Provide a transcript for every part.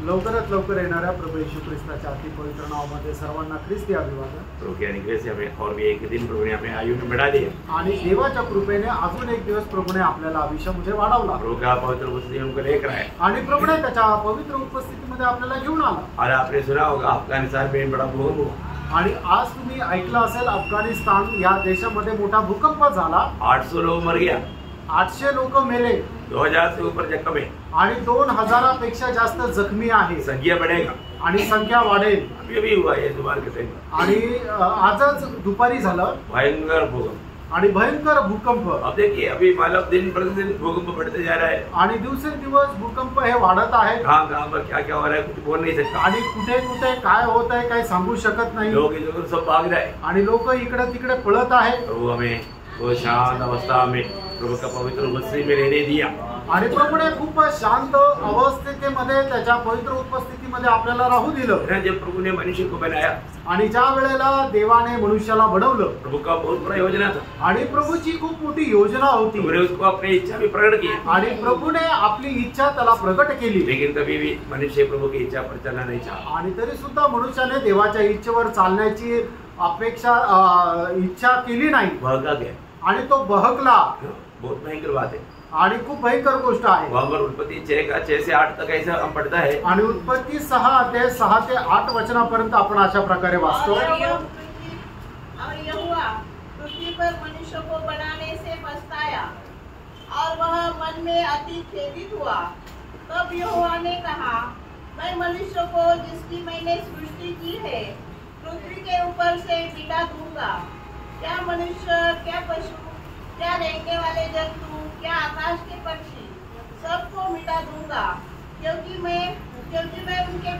लवकरात लवकर येणाऱ्या प्रभू येशू ख्रिस्ताच्या अति पवित्र नावामध्ये सर्वांना ख्रिस्ती अभिवादन। प्रभु की अनुग्रह से हमें और भी एक दिन प्रभु ने हमें आयु में बढ़ा दिया आणि देवाच्या कृपेने अजून एक दिवस प्रभूने आपल्याला आयुष्यामध्ये वाढवला। प्रभु का पवित्र उपस्थिति हमको लेकर आए आणि प्रभूने त्याच्या पवित्र उपस्थितीमध्ये आपल्याला घेऊन आला। और आपने सुना होगा अफगानिस्तान में बड़ा भूकंप हुआ आणि आज तुम्ही ऐकलं असेल अफगाणिस्तान या देशामध्ये मोठा भूकंप झाला। 800 लोग मर गया, 800 लोक मेले, 2000 से ऊपर जख्म है आणि 2000 पेक्षा जास्त जखमी आहे। संख्या बढ़ेगा आणि संख्या वाढेल। अभी हुआ है दोबार के टाइम आणि आजच दुपारी झालं भयंकर भूकंप आणि भयंकर भूकंप। अब देखिए अभी मालूम दिन प्रतिदिन भूकंप बढ़ते जा रहा है आणि दिवसेंदिवस भूकंप हे वाढत आहे। कहाँ पर क्या क्या हो रहा है कुछ बोल नहीं सकता आणि कुठे कुठे काय होत आहे काही सांगू शकत नाही। लोग इधर सब भाग रहे हैं आणि लोक इकडे तिकडे पळत आहेत। प्रभु हमें वो शांत अवस्था में प्रभु का पवित्र उपस्थिति में रहने दिया आणि प्रभूने खूप शांत अवस्थेमध्ये त्याच्या पवित्र उपस्थितीमध्ये आपल्याला राहू दिलं। जब प्रभु ने मनुष्य को बनाया आणि ज्या वेळेला देवाने मनुष्याला बनवलं प्रभु का बहुत बड़ा योजना था आणि प्रभूची खूप मोठी योजना होती। प्रभु ने उसको अपनी इच्छा भी प्रकट की आणि प्रभूने आपली इच्छा त्याला प्रकट केली। लेकिन कभी भी मनुष्य प्रभु की इच्छा पर चलना नहीं चाहा आणि तरी सुद्धा मनुष्याने देवाच्या इच्छेवर चालण्याची अपेक्षा इच्छा केली नाही। बहका गया आणि तो बहकला। बहुत भयंकर बात है आणि खूप भयंकर गोष्ट आहे। वहाँ पर उत्पत्ति 6 से 8 तक ऐसा हम पढ़ता है आणि उत्पत्ति 6 ते 8 वचनापर्यंत आपण अशा प्रकारे वाचतो। और यहोवा पृथ्वी पर मनुष्य को बनाने से पछताया और वह मन में अति खेदित हुआ। तब यहोवा ने कहा, मैं मनुष्य को जिसकी मैंने सृष्टि की है पृथ्वी के ऊपर से मिटा दूंगा। क्या मनुष्य, क्या पशु, क्या रेंगने वाले जंतु, क्या आकाश के पक्षी, सबको मिटा दूंगा, क्योंकि मैं उनके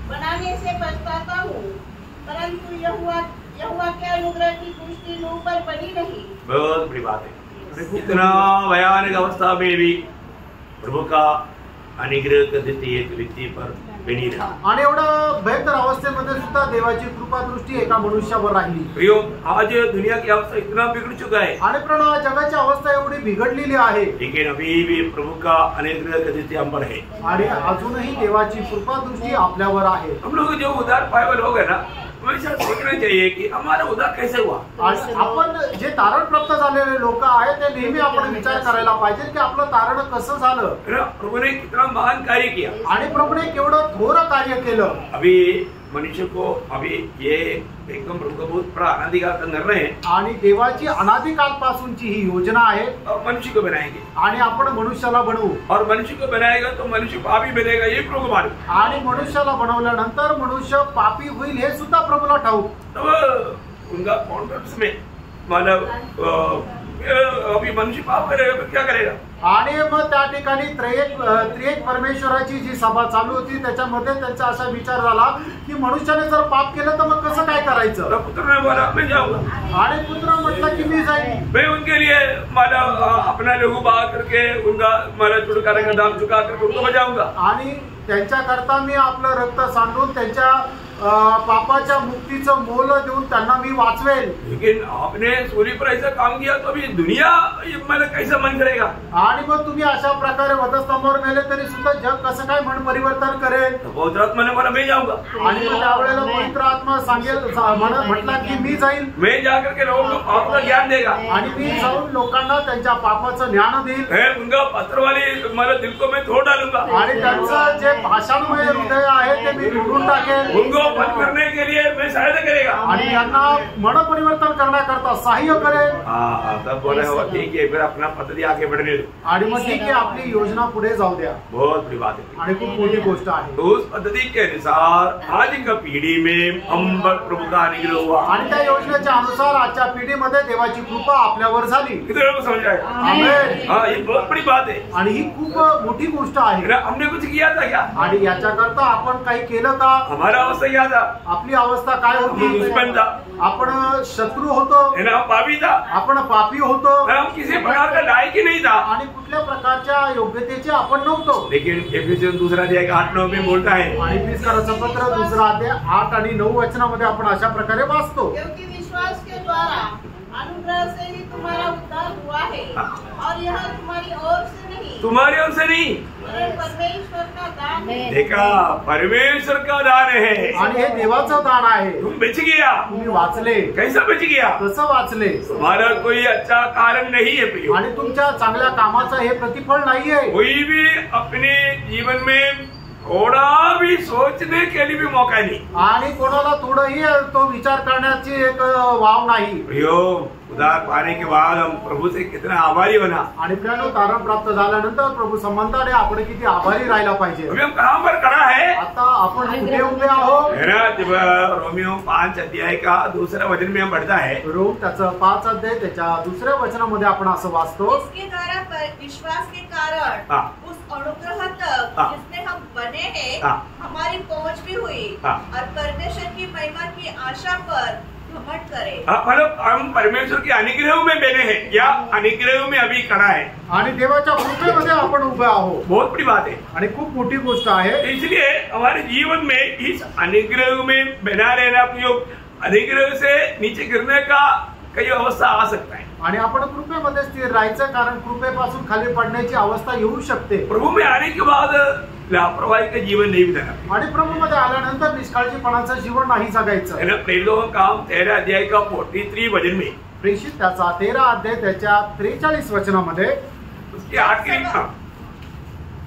बनाने से पछताता हूँ। परंतु यहोवा के अनुग्रह की पुष्टि मुझ पर बनी नहीं। बहुत बड़ी बात है। इतना भयानक अवस्था में भी प्रभु का अनुग्रह का दृष्टि एक व्यक्ति पर बनी रहा। आणि एवढा भयंकर अवस्थेमध्ये सुद्धा देवाची कृपा दृष्टी एका मनुष्यावर राहिली। प्रियो, आज दुनिया की अवस्था इतना बिगड़ चुका है आणि प्रणव जगाची अवस्था एवढी बिघडलेली आहे, लेकिन अभी भी प्रभु का अनुग्रह का दृष्टि हम पर है आणि अजूनही देवाची कृपा दृष्टी आपल्यावर आहे। हम लोग जो उद्धार पाए हुए लोग है ना, हमेशा सोचना चाहिए कि हमारा उद्धार कैसे हुआ। आपण जे तारण प्राप्त झालेले लोक आहेत ते नेहमी आपण विचार करायला पाहिजे की आपलं तारण कसं झालं। प्रभु ने कितना महान कार्य किया आणि प्रभूने केवढं थोर कार्य केलं। अभी मनुष्य को अभी ये एकदम प्रभु का बहुत बड़ा अनादिकाल का निर्णय है आणि देवाची अनादिकालपासूनची ही योजना आहे। और मनुष्य को बनाएंगे आणि आपण मनुष्याला बनवू और मनुष्य को बनाएगा तो मनुष्य पापी बनेगा, ये प्रभु को मालूम। आणि मनुष्याला बनवल्यानंतर मनुष्य पापी होईल हे सुद्धा प्रभूला ठाऊक। तब उनका कॉन्ट्रैक्ट में मतलब अभी मनुष्य पाप करेगा तो क्या करेगा। आणि मग त्या ठिकाणी त्रिएक परमेश्वराची जी सभा चालू होती त्याच्यामध्ये त्यांचा असा विचार झाला की मनुष्याने जर पाप केलं तर मग कसं काय करायचं। तो पुत्र ने बोला मैं जाऊंगा। आणि पुत्र म्हटलं की मी जाईन। मैं उनके लिए माला अपना लहू बहा करके उनका माला छुटकारे का दाम चुका करके उनको बचाऊंगा। आणि त्यांच्या करता मी आपलं रक्त सांडून त्यांच्या पापाच्या मुक्तीचं मोल देऊन त्यांना मी वाचवेल। लेकिन आपने सूर्य पर ऐसा काम किया तो अभी दुनिया मला कैसा मन करेगा। आणि मग तुम्ही अशा प्रकारे वधस्तंभावर मेले तरी सुद्धा जग कसं काय मन परिवर्तन करेल। पवित्र आत्मा ने बोला मैं जाऊंगा। आणि त्यावेळेला पवित्र आत्मा सांगेल म्हटला की मी जाईन। मैं जाकर के लोगों को पाप का ज्ञान देगा आणि मी जाऊन लोकांना त्यांच्या पापाचं ज्ञान देईल। मैं उनका पत्र वाले मला दिल को मैं तोड़ डालूंगा। आणि त्यांचं जे भाषांमय हृदय आहे ते मी तोडून टाकेल। उनको मन करने के लिए मैं सहायता करेगा आणि यांना मन परिवर्तन करण्याकरता सहाय्य करेल। तब बोला हुआ ठीक है, फिर अपना पद्धति आगे बढ़ने दो। आणि मग ठीक आहे आपली योजना पुढे जाऊ द्या। बहुत बड़ी बात है आणि खूप मोठी गोष्ट आहे। तो उस पद्धति के अनुसार आज की पीढ़ी में हम प्रभु का अनुग्रह हुआ आणि त्या योजनेच्या अनुसार आजच्या पिढीमध्ये देवाची कृपा आपल्यावर झाली। कितने लोग समझ आए? आमेन। हाँ, ये बहुत बड़ी बात है आणि ही खूप मोठी गोष्ट आहे। हमने कुछ किया था क्या? आणि याच्याकरता आपण काही केलं का? हमारा अवस्था क्या था? आपली अवस्था काय होती? दुश्मन था, आपण शत्रु होतो, पापी था, आपण पापी होतो, हम किसी प्रकार का लायक ही नहीं था आणि कुठल्या प्रकारच्या योग्यतेचे आपण नव्हतो। लेकिन एफिसियन 2:8-9 में बोलता है आणि एफिसियन पत्र 2:8 आणि 9 वचनामध्ये आपण अशा प्रकारे वाचतो। क्योंकि विश्वास के द्वारा अनुग्रह से ही तुम्हारा उद्धार हुआ है, और यह तुम्हारी ओर से नहीं, तुम्हारी ओर से नहीं, परमेश्वर का दान है। देखा, परमेश्वर का दान है आणि हे देवाचं दान आहे. तुम बच गया. तुम्ही वाचले. कैसा बच गया? कसं वाचले? तुम्हारा कोई अच्छा कारण नहीं है प्रियो. आणि तुमच्या चांगल्या कामाचं हे प्रतिफळ नाहीये. कोई भी अपने जीवन में थोड़ा भी सोचने के लिए भी मौका नहीं. आणि कोणाला थोडंही तो विचार करण्याची एक वाव नाही. प्रियो, उद्धार पाने के बाद हम प्रभु से कितना आभारी बना. आणि प्रियानो, तारण प्राप्त झाल्यानंतर प्रभु संबंधाने आपण किती आभारी राहायला पाहिजे. अभी हम कहाँ पर खड़ा है? आता आपण कुठे उभे आहोत? जब रोमियो 5 अध्याय का दूसरा वचन में हम पढ़ता है, रोम त्याचं 5 अध्याय त्याच्या दुसऱ्या वचनामध्ये आपण असं वाचतो, इसके द्वारा विश्वास के कारण हाँ। उस अनुग्रह तक हाँ। जिसमें हम बने हैं, हाँ। हमारी पहुंच भी हुई, हाँ। और परमेश्वर की महिमा की आशा पर घमंड करें। मतलब हम परमेश्वर के अनुग्रह में बने हैं या अनुग्रह में अभी खड़ा है. आणि देवाच्या कृपेमध्ये आपण उभे आहोत. बहुत बड़ी बात है. आणि खूप मोठी गोष्ट आहे. इसलिए हमारे जीवन में इस अनुग्रह में बना रहना, प्रयोग अनुग्रह से नीचे गिरने का कई अवस्था आ सकता है. आणि आपण कृपेमध्ये स्थिर राहायचं, कारण कृपेपासून खाली पडण्याची अवस्था येऊ शकते. प्रभु में आने के बाद लापरवाही का जीवन नहीं बिताना. आणि प्रभूमध्ये आल्यानंतर निष्काळजीपणाचं जीवन नाही जगायचं. है ना. प्रेरितों का काम 13 अध्याय का 43 वचन में, प्रेषित त्याचा 13 अध्याय त्याच्या 43 वचनामध्ये, उसके आखिरी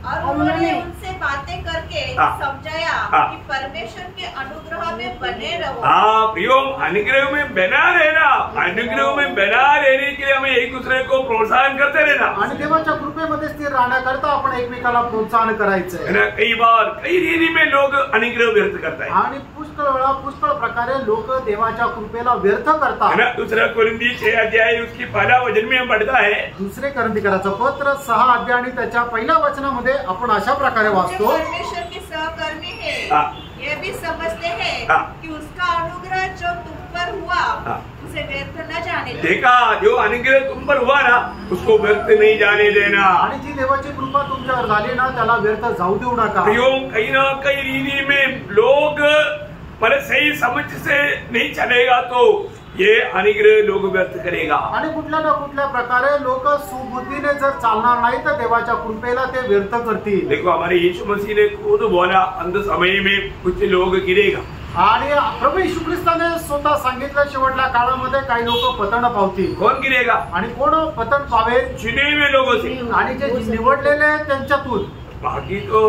और उन्होंने उनसे बातें करके हाँ। समझाया हाँ। कि परमेश्वर के अनुग्रह में बने रहो। हाँ प्रियो, अनुग्रह में बना रहना, अनुग्रह में बना रहने के लिए हमें एक दूसरे को प्रोत्साहन करते रहना. आणि देवाच्या कृपेमध्ये स्थिर राहण्याकरता आपण एकमेकाला प्रोत्साहन करायचं. है ना. कई बार कई रीति में लोग अनुग्रह व्यर्थ करता है. आणि पुष्कळ वेळा पुष्कळ प्रकारे लोक देवाच्या कृपेला व्यर्थ है करतात. ना. दूसरा कोरिंथी 6 अध्याय उसकी पहला वचन में हम पढ़ता है, दुसरे कोरिन्थीकराचं पत्र 6 अध्याय आणि त्याच्या पहिल्या वचनामध्ये आपण अशा प्रकारे वाचतो, परमेश्वर के सहकर्मी है, हाँ। ये भी समझते हैं हाँ। कि उसका अनुग्रह जो तुम पर हुआ, हाँ। उसे व्यर्थ न जाने दो। देखा, जो अनुग्रह तुम पर हुआ ना, उसको व्यर्थ नहीं जाने देना. आणि जी देवाची कृपा तुमच्यावर झाली ना, त्याला व्यर्थ जाऊ देऊ नका. प्रियो, कहीं ना कहीं रीति में लोग पर सही समझ से नहीं चलेगा तो ये अनुग्रह लोग व्यर्थ करेगा. आणि कुठल्या ना कुठल्या प्रकारे लोक सुबुद्धीने जर चालणार नाही तर देवाच्या कृपेला ते व्यर्थ करतील. देखो, हमारे यीशु मसीह ने खुद बोला, अंत समय में कुछ लोग गिरेगा. आणि प्रभू येशू ख्रिस्ताने स्वतः सांगितलं, शेवटल्या काळामध्ये काही लोक पतन पावतील. कौन गिरेगा? आणि कोण पतन पावेल? चुने हुए लोगों से. आणि जे निवडलेले आहेत त्यांच्यातून. बाकी तो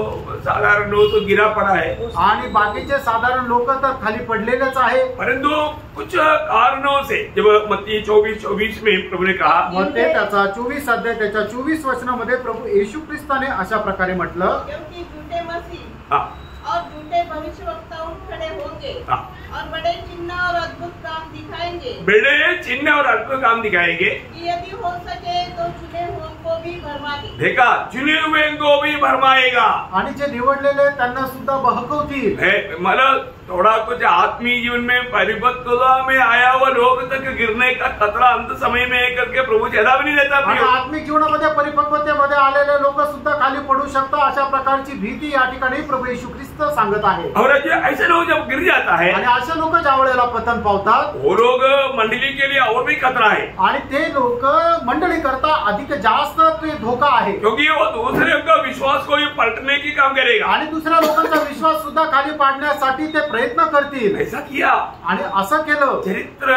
साधारण लोग तो गिरा पड़ा है, आणि बाकीचे साधारण लोक तर खाली पडलेलेच आहे. परंतु कुछ कारणों से जब मत्ती 24:24 में प्रभु ने कहा, मग ते त्याचा 24 अध्याय त्याच्या 24 वचनामध्ये प्रभू येशू ख्रिस्ताने अशा प्रकारे म्हटलं, क्योंकि झूठे मसीह हाँ, और झूठे भविष्यवक्ता उठ खड़े होंगे, हाँ, और बड़े चिन्ह और अद्भुत काम दिखाएंगे, बड़े चिन्ह और अद्भुत काम दिखाएंगे. कि यदि हो सके तो चुने हुओं को भी भरमा दे। देखा, चुने हुए को भी भरमाएगा. आणि जे निवडलेले आहेत त्यांना सुद्धा बहकवतील. मतलब थोड़ा कुछ आत्मीय जीवन में परिपक्वता में आया हुआ लोग तक गिरने का खतरा अंत समय में है करके प्रभु चेतावनी देता. आणि आत्मिक जीवनामध्ये परिपक्वतेमध्ये आलेले लोक सुद्धा खाली पडू शकतात, अशा प्रकारची भीती या ठिकाणी प्रभू येशू ख्रिस्त सांगत आहे. और ऐसे लोग जब गिर जाता है, आणि असे लोक ज्या वेळेला पतन पावतात, वो लोग मंडली के लिए और भी खतरा है. आणि ते लोक मंडळी करता अधिक जास्त ते धोका आहे. क्योंकि वो दूसरे का विश्वास को भी पलटने की काम करेगा. आणि दुसऱ्या लोकांचा विश्वास सुद्धा खाली पाडण्यासाठी ते प्रयत्न करतील. ऐसा किया. आणि असं केलं. चरित्र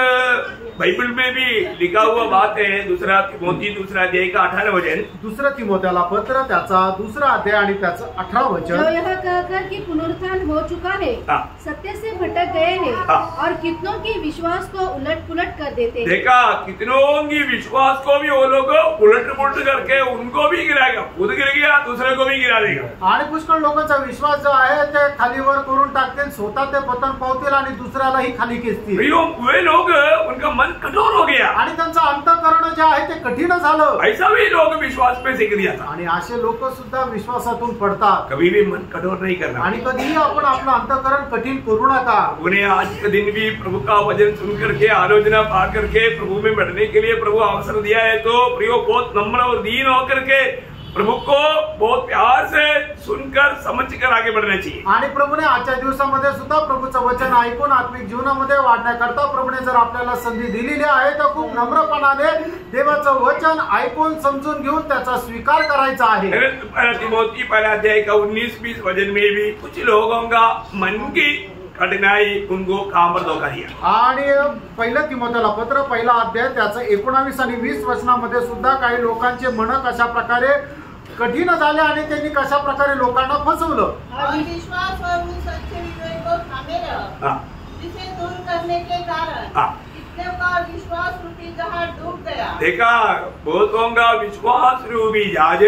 बाइबल में भी लिखा हुआ बात है. दूसरा तिमोथी 2 अध्याय का 18 वचन. दुसरं तिमोथेला पत्र त्याचा 2 अध्याय आणि त्याचं 18 जो वचन. यह कहकर कि पुनरुत्थान हो चुका है, हाँ। सत्य से भटक गए हैं, हाँ। और कितनों के विश्वास को उलट पुलट कर देते हैं। देखा, कितनों की विश्वास को भी वो लोग उलट पुलट करके उनको भी गिराएगा. खुद गिर गया, दूसरे को भी गिरा देगा. आणि पुष्कळ लोकांचा विश्वास जो आहे ते खालीवर करून टाकतील, स्वतः ते पतन पावतील आणि दुसऱ्यालाही खाली खेचतील. वे लोग, उनका मन कठोर हो गया. आणि त्यांचं अंतःकरण जे आहे ते कठीण झालं. ऐसा भी लोग विश्वास पे सीख दिया था. आणि असे लोक सुद्धा विश्वासातून पडतात. कभी भी मन कठोर नहीं करना. आणि कधीही आपण आपलं अंतःकरण कठीण करू नका. उन्हें आज के दिन भी प्रभु का वचन सुन करके, आलोचना पा करके प्रभु में बढ़ने के लिए प्रभु अवसर दिया है, तो प्रियो बहुत नम्र और दीन होकर के प्रभु को बहुत प्यार से सुनकर समझकर आगे बढ़ना चाहिए। आणि प्रभूने आजच्या दिवसामध्ये सुद्धा प्रभूचं वचन ऐकून आत्मिक जीवनामध्ये वाढण्याकरता प्रभूने जर आपल्याला संधी दिलेली आहे तर खूप नम्रपणाने देवाचं वचन ऐकून समजून घेऊन त्याचा स्वीकार करायचा आहे। तिमोथी पहला अध्याय का 19-20 वचन में भी कुछ लोगों का मन की कठिनाई उनको कामर धोखा दिया। आणि पहिलं तिमोथेला पत्र पहिला अध्याय त्याचं 19 आणि 20 वचनामध्ये सुद्धा काही लोकांचे मन कशा प्रकारे कठीण झाले आणि त्यांनी कशा प्रकारे लोकांना फसवलं। और विश्वास और उस अच्छे विवेक को थामे रहो जिसे दूर करने के कारण कितने का विश्वास रूपी जहाज डूब गया। देखा, बहुतों का विश्वास रूपी जहाज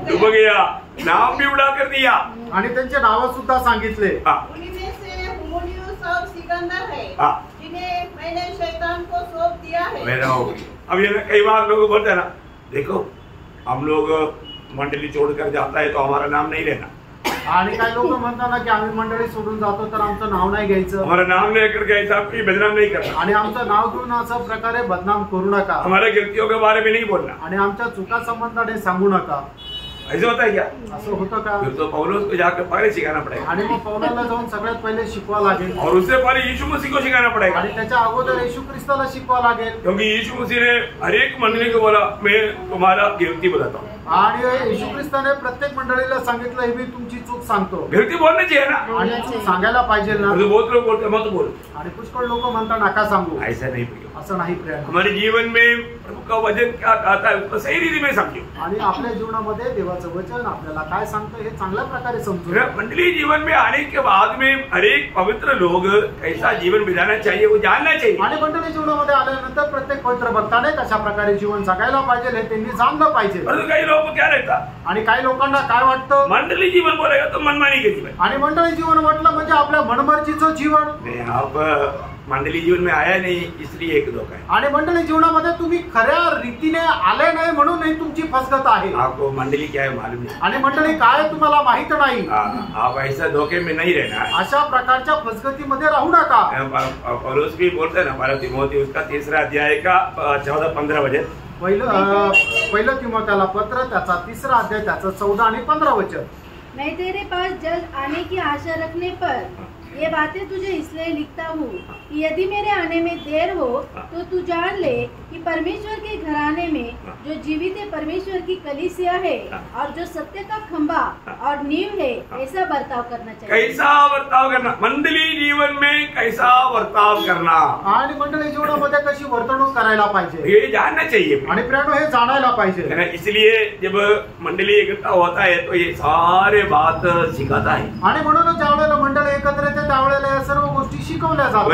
डूब गया, नाव भी उड़ा कर दिया। आणि त्यांचे नाव सुद्धा सांगितले। उन्हीं में से हुमुलियुस और सिकंदर है जिन्हें मैंने शैतान को सौंप दिया है। मेरा हो गया। अब ये कई बार लोग बोलते हैं ना, देखो हम लोग मंडली छोड़कर जाता है तो हमारा नाम नहीं लेना। आणि काही लोक म्हणतात ना की आम्ही मंडळी सोडून जातो तर आमचं नाव नाही घ्यायचं, हमारा नाम लेकर के ऐसा कोई बदनाम नहीं करना, आणि आमचं नाव घेऊन असं प्रकारे बदनाम करू नका, हमारे गलतियों के बारे में नहीं बोलना, आणि आमच्या चुका संबंधाने सांगू नका। ऐसा होता है क्या? असं होतं का? फिर तो पौलुस को जाकर पहले सिखाना पड़ेगा, आणि मग पौलाला जाऊन सगळ्यात पहिले शिकवा लागेल, और उससे पहले यीशु मसीह को सिखाना पड़ेगा, आणि त्याच्या अगोदर येशू ख्रिस्ताला शिकवा लागेल। क्योंकि यीशु मसीह ने हर एक मंडली को बोला मैं तुम्हारा गिरती बताता हूँ। आणि येशू ख्रिस्ताने प्रत्येक मंडळीला सांगितलं हे मी तुमची चूक सांगतो, गिरती बोलना चाहिए ना, आणि चूक सांगायला पाहिजे ना। तो बहुत लोग बोलते मत बोल, आणि पुष्कळ लोक म्हणतात नका सांगू, ऐसा नहीं प्रिय। असं नाही प्रिय। हमारे जीवन में प्रभु का वचन क्या कहता है उसको सही रीति में समझो, आणि आपल्या जीवनामध्ये देवाचं वचन आपल्याला काय सांगतं हे चांगल्या प्रकारे समजून घ्या। मंडली जीवन में आने के बाद में हर एक पवित्र लोग कैसा जीवन बिताना चाहिए वो जानना चाहिए। आणि मंडळी जीवनामध्ये आल्यानंतर प्रत्येक पवित्र भक्ताने कशा प्रकारे जीवन जगायला पाहिजे हे त्यांनी जाणलं पाहिजे। परंतु काही लोग क्या रहता, आणि काही लोकांना काय वाटतं मंडली जीवन बोलेगा तो मनमानी के जीवन, आणि मंडळी जीवन म्हटलं म्हणजे आपल्या मनमर्जीचं जीवन। नहीं, आप मंडली जीवन में आया नहीं इसलिए एक धोखा है। आणि मंडळी जीवनामध्ये तुम्ही खऱ्या रीतीने आले नाही म्हणून ही तुमची फसगत आहे। आपको मंडली क्या है मालूम नहीं, आणि मंडळी काय तुम्हाला माहित नाही। आप ऐसा धोखे में नहीं रहना, अशा प्रकारच्या फसगतीमध्ये राहू नका। पौलुस भी बोलते हैं ना, पहला तिमोथी उसका 3 अध्याय का 14-15 वचन, पहिलं तिमोथेला पत्र त्याचा 3 अध्याय त्याचं 14 आणि 15 वचन। मैं तेरे पास जल्द आने की आशा रखने पर ये बातें तुझे इसलिए लिखता हूँ कि यदि मेरे आने में देर हो तो तू जान ले कि परमेश्वर के घराने में जो जीवित परमेश्वर की कलीसिया है और जो सत्य का खंभा और नींव है ऐसा बर्ताव करना चाहिए। कैसा बर्ताव करना, मंडली जीवन में कैसा बर्ताव करना, आणि मंडळी जीवनामध्ये कशी वर्तणूक करायला पाहिजे ये जानना चाहिए आणि प्रियानो हे जाणायला पाहिजे। इसलिए जब मंडली इकट्ठा होता है तो ये सारे बात सिखाता है, आणि म्हणून ज्यावेळेला मंडळी एकत्र येते त्यावेळेला या सर्व गोष्टी शिकवल्या जातात।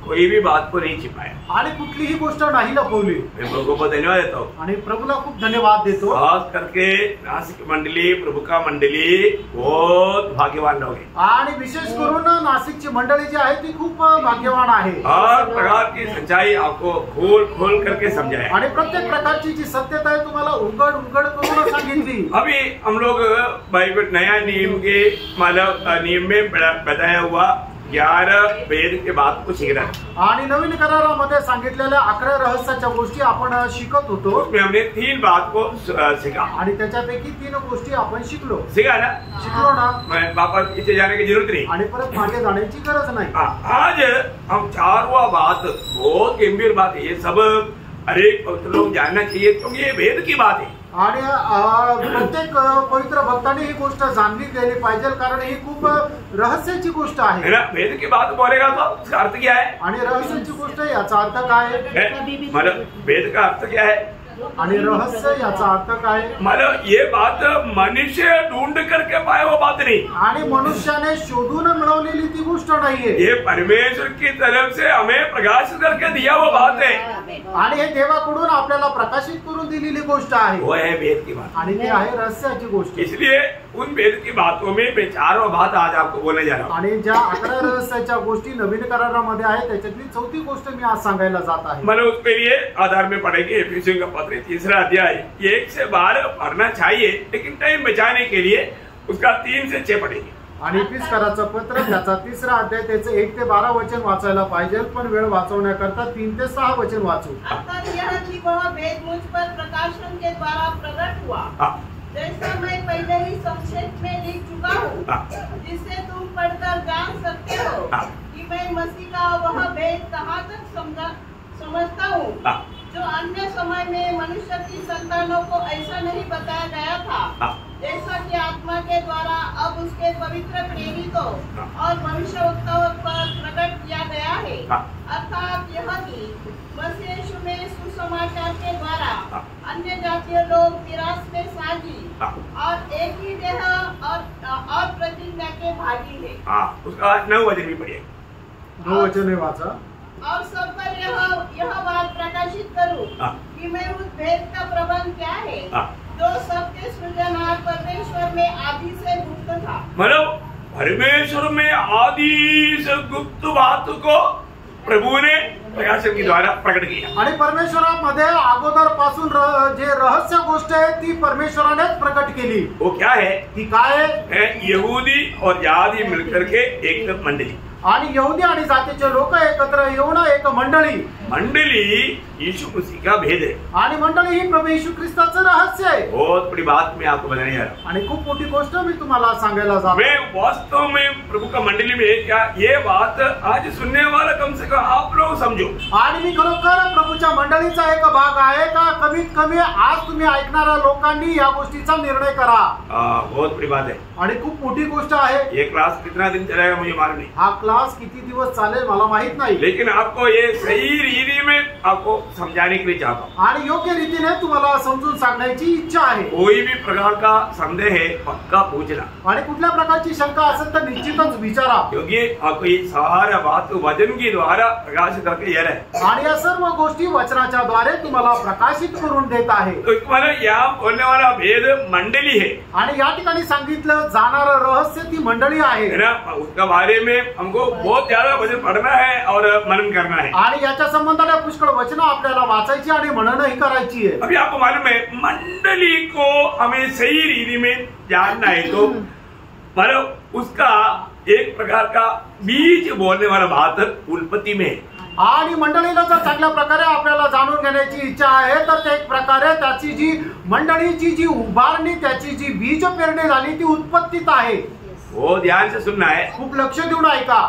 कोई भी बात को नहीं छिपाया, आणि कुठलीही गोष्ट नाही लपवली। मैं प्रभु को धन्यवाद देता हूँ, आणि प्रभूला खूप धन्यवाद देतो। खास करके नासिक मंडली, प्रभु का मंडली बहुत भाग्यवान लोग हैं, आणि विशेष करून नाशिकची मंडळी जी आहे ती खूप भाग्यवान आहे। हर प्रकार की सच्चाई आपको खोल करके समझाया, आणि प्रत्येक प्रकारची जी सत्यता आहे तुम्हाला उघड करून सांगितली। अभी हम लोग बाइबल नया नियम के मतलब नियम में बताया हुआ 11 वेद के बात को सीख रहा है, आणि नवीन करारामध्ये सांगितलेल्या 11 रहस्याच्या गोष्टी आपण शिकत होतो। उसमें हमने 3 बात को सीखा, आणि त्याच्यापैकी 3 गोष्टी आपण शिकलो ना, शिकलो ना। मैं वापस पीछे जाने की जरूरत नहीं, आणि परत मागे जाण्याची गरज नाही। आज हम 4वां बात बहुत गंभीर बात है, ये सब हर एक पवित्र लोग जानना चाहिए क्योंकि ये वेद की बात है। आणि प्रत्येक पवित्र भक्ताने ही गोष्ट जाणली गेली पाहिजे कारण ही खूप रहस्याची गोष्ट आहे। वेद की बात बोलेगा तो उसका अर्थ क्या है, आणि रहस्याची गोष्ट याचा अर्थ काय आहे, मतलब वेद का अर्थ क्या है, आणि रहस्य याचा अर्थ काय, मतलब ये बात मनुष्य ढूंढ करके पाए वो बात नहीं, आणि मनुष्याने शोधून मिळवलेली ती गोष्ट नाहीये, ये परमेश्वर की तरफ से हमें प्रकाशित करके दिया वो बात है, आणि हे देवाकडून आपल्याला प्रकाशित करून दिलेली गोष्ट आहे, वो है वेद की बात, आणि ते आहे रहस्याची गोष्ट। इसलिए उन वेद की बातों में मैं 4वां बात आज आपको बोलने जा रहा हूँ, आणि ज्या 11 रहस्याच्या गोष्टी नवीन करारामध्ये आहे त्याच्यातली 4थी गोष्ट मी आज सांगायला जात आहे। मतलब उसके लिए आधार में पढ़ेंगे एफिसियों का पत्र 3 अध्याय 1 से 12 पढ़ना चाहिए, लेकिन टाइम बचाने के लिए उसका 3 से 6 पढ़ेंगे। आणि इफिसकराचं पत्र त्याचा 3 अध्याय त्याचं 1 ते 12 वचन वाचायला पाहिजे, पण वेळ वाचवण्याकरता 3 ते 6 वचन वाचू। अब तक यह कि वह भेद मुझ पर प्रकाशन के द्वारा प्रकट हुआ, जैसा मैं पहले ही संक्षेप में लिख चुका हूँ, जिससे तुम पढ़कर जान सकते हो कि मैं मसीह का वह भेद कहाँ तक समझता हूँ जो अन्य समय में मनुष्य की संतानों को ऐसा नहीं बताया गया था, जैसा कि आत्मा के द्वारा अब उसके पवित्र प्रेरितों और भविष्यवक्ताओं पर प्रकट किया गया है। अर्थात यह कि मसीह यीशु में सुसमाचार के द्वारा अन्य जातीय लोग विरासत में साझी और एक ही देह और प्रतिज्ञा के भागी है। उसका 9 वचन भी पढ़िए। 9 वचन वाचा। और सब पर यह बात प्रकाशित करूं कि मैं उस भेद का प्रबंध क्या है जो सबके सृजनहार परमेश्वर में आदि से गुप्त था। मतलब परमेश्वर में आदि से गुप्त बात को प्रभु ने प्रकाशन के द्वारा प्रकट किया। आणि परमेश्वरामध्ये अगोदर पासून जे रहस्य गोष्ट आहे ती परमेश्वराने प्रकट केली। वो क्या है? ती काय है? यहूदी और जाती मिलकर के एक मंडली, आणि यहूदी आणि जातीचे लोक एकत्र येऊन एक मंडळी यीशु मसीह का भेद है। आणि मंडळी ही प्रभू येशू ख्रिस्ताचं रहस्य आहे। बहुत बड़ी बात मैं आपको बताने जा रहा हूँ। आणि खूप मोठी गोष्ट मी तुम्हाला सांगायला जातो। मैं वास्तव में प्रभु का मंडली में क्या ये बात आज सुनने वाला कम से कम आप लोग समझो। आणि मी खरोखर प्रभूच्या मंडळीचा एक भाग आहे का कमीत कमी आज तुम्ही ऐकणाऱ्या लोकांनी या गोष्टीचा निर्णय करा। बहुत बड़ी बात है आणि खूप मोठी गोष्ट आहे। ये क्लास कितना दिन चलेगा मुझे मालूम नहीं। हा क्लास किती दिवस चालेल मला माहित नाही, लेकिन आपको ये सही रीति में आपको समझाने के लिए चाहता हूँ आणि योग्य रीतीने तुम्हाला समजून सांगण्याची इच्छा आहे। कोई भी प्रकार का संदेह है पक्का पूछना, आणि कुठल्या प्रकारची शंका असेल तर निश्चितच विचारा, क्योंकि आपको ये सारा बात वचन के द्वारा प्रकाशित करके ये रहे आणि या सर्व गोष्टी वचनाच्या द्वारे तुम्हाला प्रकाशित करून देत आहे। तो इसमें यहाँ बोलने वाला भेद मंडली है आणि या ठिकाणी सांगितलं जाणारं रहस्य ती मंडळी आहे ना। उसका बारे में हमको बहुत ज्यादा वचन पढ़ना है और मनन करना है। आणि याच्या संबंधाने पुष्कळ वचन आपल्याला वाचायची आणि मननही करायची आहे। अभी आपको मालूम है मंडली को हमें सही रीति में जानना है तो मतलब उसका एक प्रकार का बीज बोलने वाला बात उत्पत्ति में है। आणि मंडळीला जर चांगल्या प्रकारे आपल्याला जाणून घेण्याची इच्छा आहे तर ते एक प्रकारे त्याची जी मंडळीची जी उभारणी त्याची जी बीज पेरणी झाली ती उत्पत्तीत आहे। वो ध्यान से सुनना है, खूप लक्ष देऊन ऐका।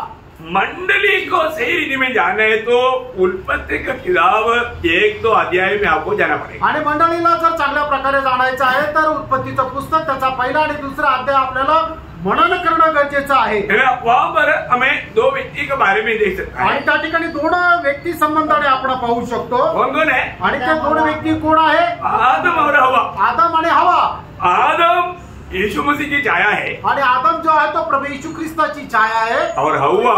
मंडली को सही रीति में जानना है तो उत्पत्ति का किताब 1-2 अध्याय में आपको जाना पड़ेगा। आणि मंडळीला जर चांगल्या प्रकारे जाणायचं आहे तर उत्पत्तीचं पुस्तक त्याचा पहिला आणि दुसरा अध्याय आपल्याला मनन करणं गरजेचं आहे। वहाँ पर हमें 2 व्यक्ति के बारे में देख सकते हैं आणि त्या ठिकाणी 2 व्यक्ती संबंधाने आपण पाहू शकतो। कौन है? आणि ते 2 व्यक्ती कोण आहे? आदम और हवा। आदम आणि हवा। आदम यीशु मसीह की छाया है आणि आदम जो आहे तो प्रभू येशू ख्रिस्ताची छाया आहे और हवा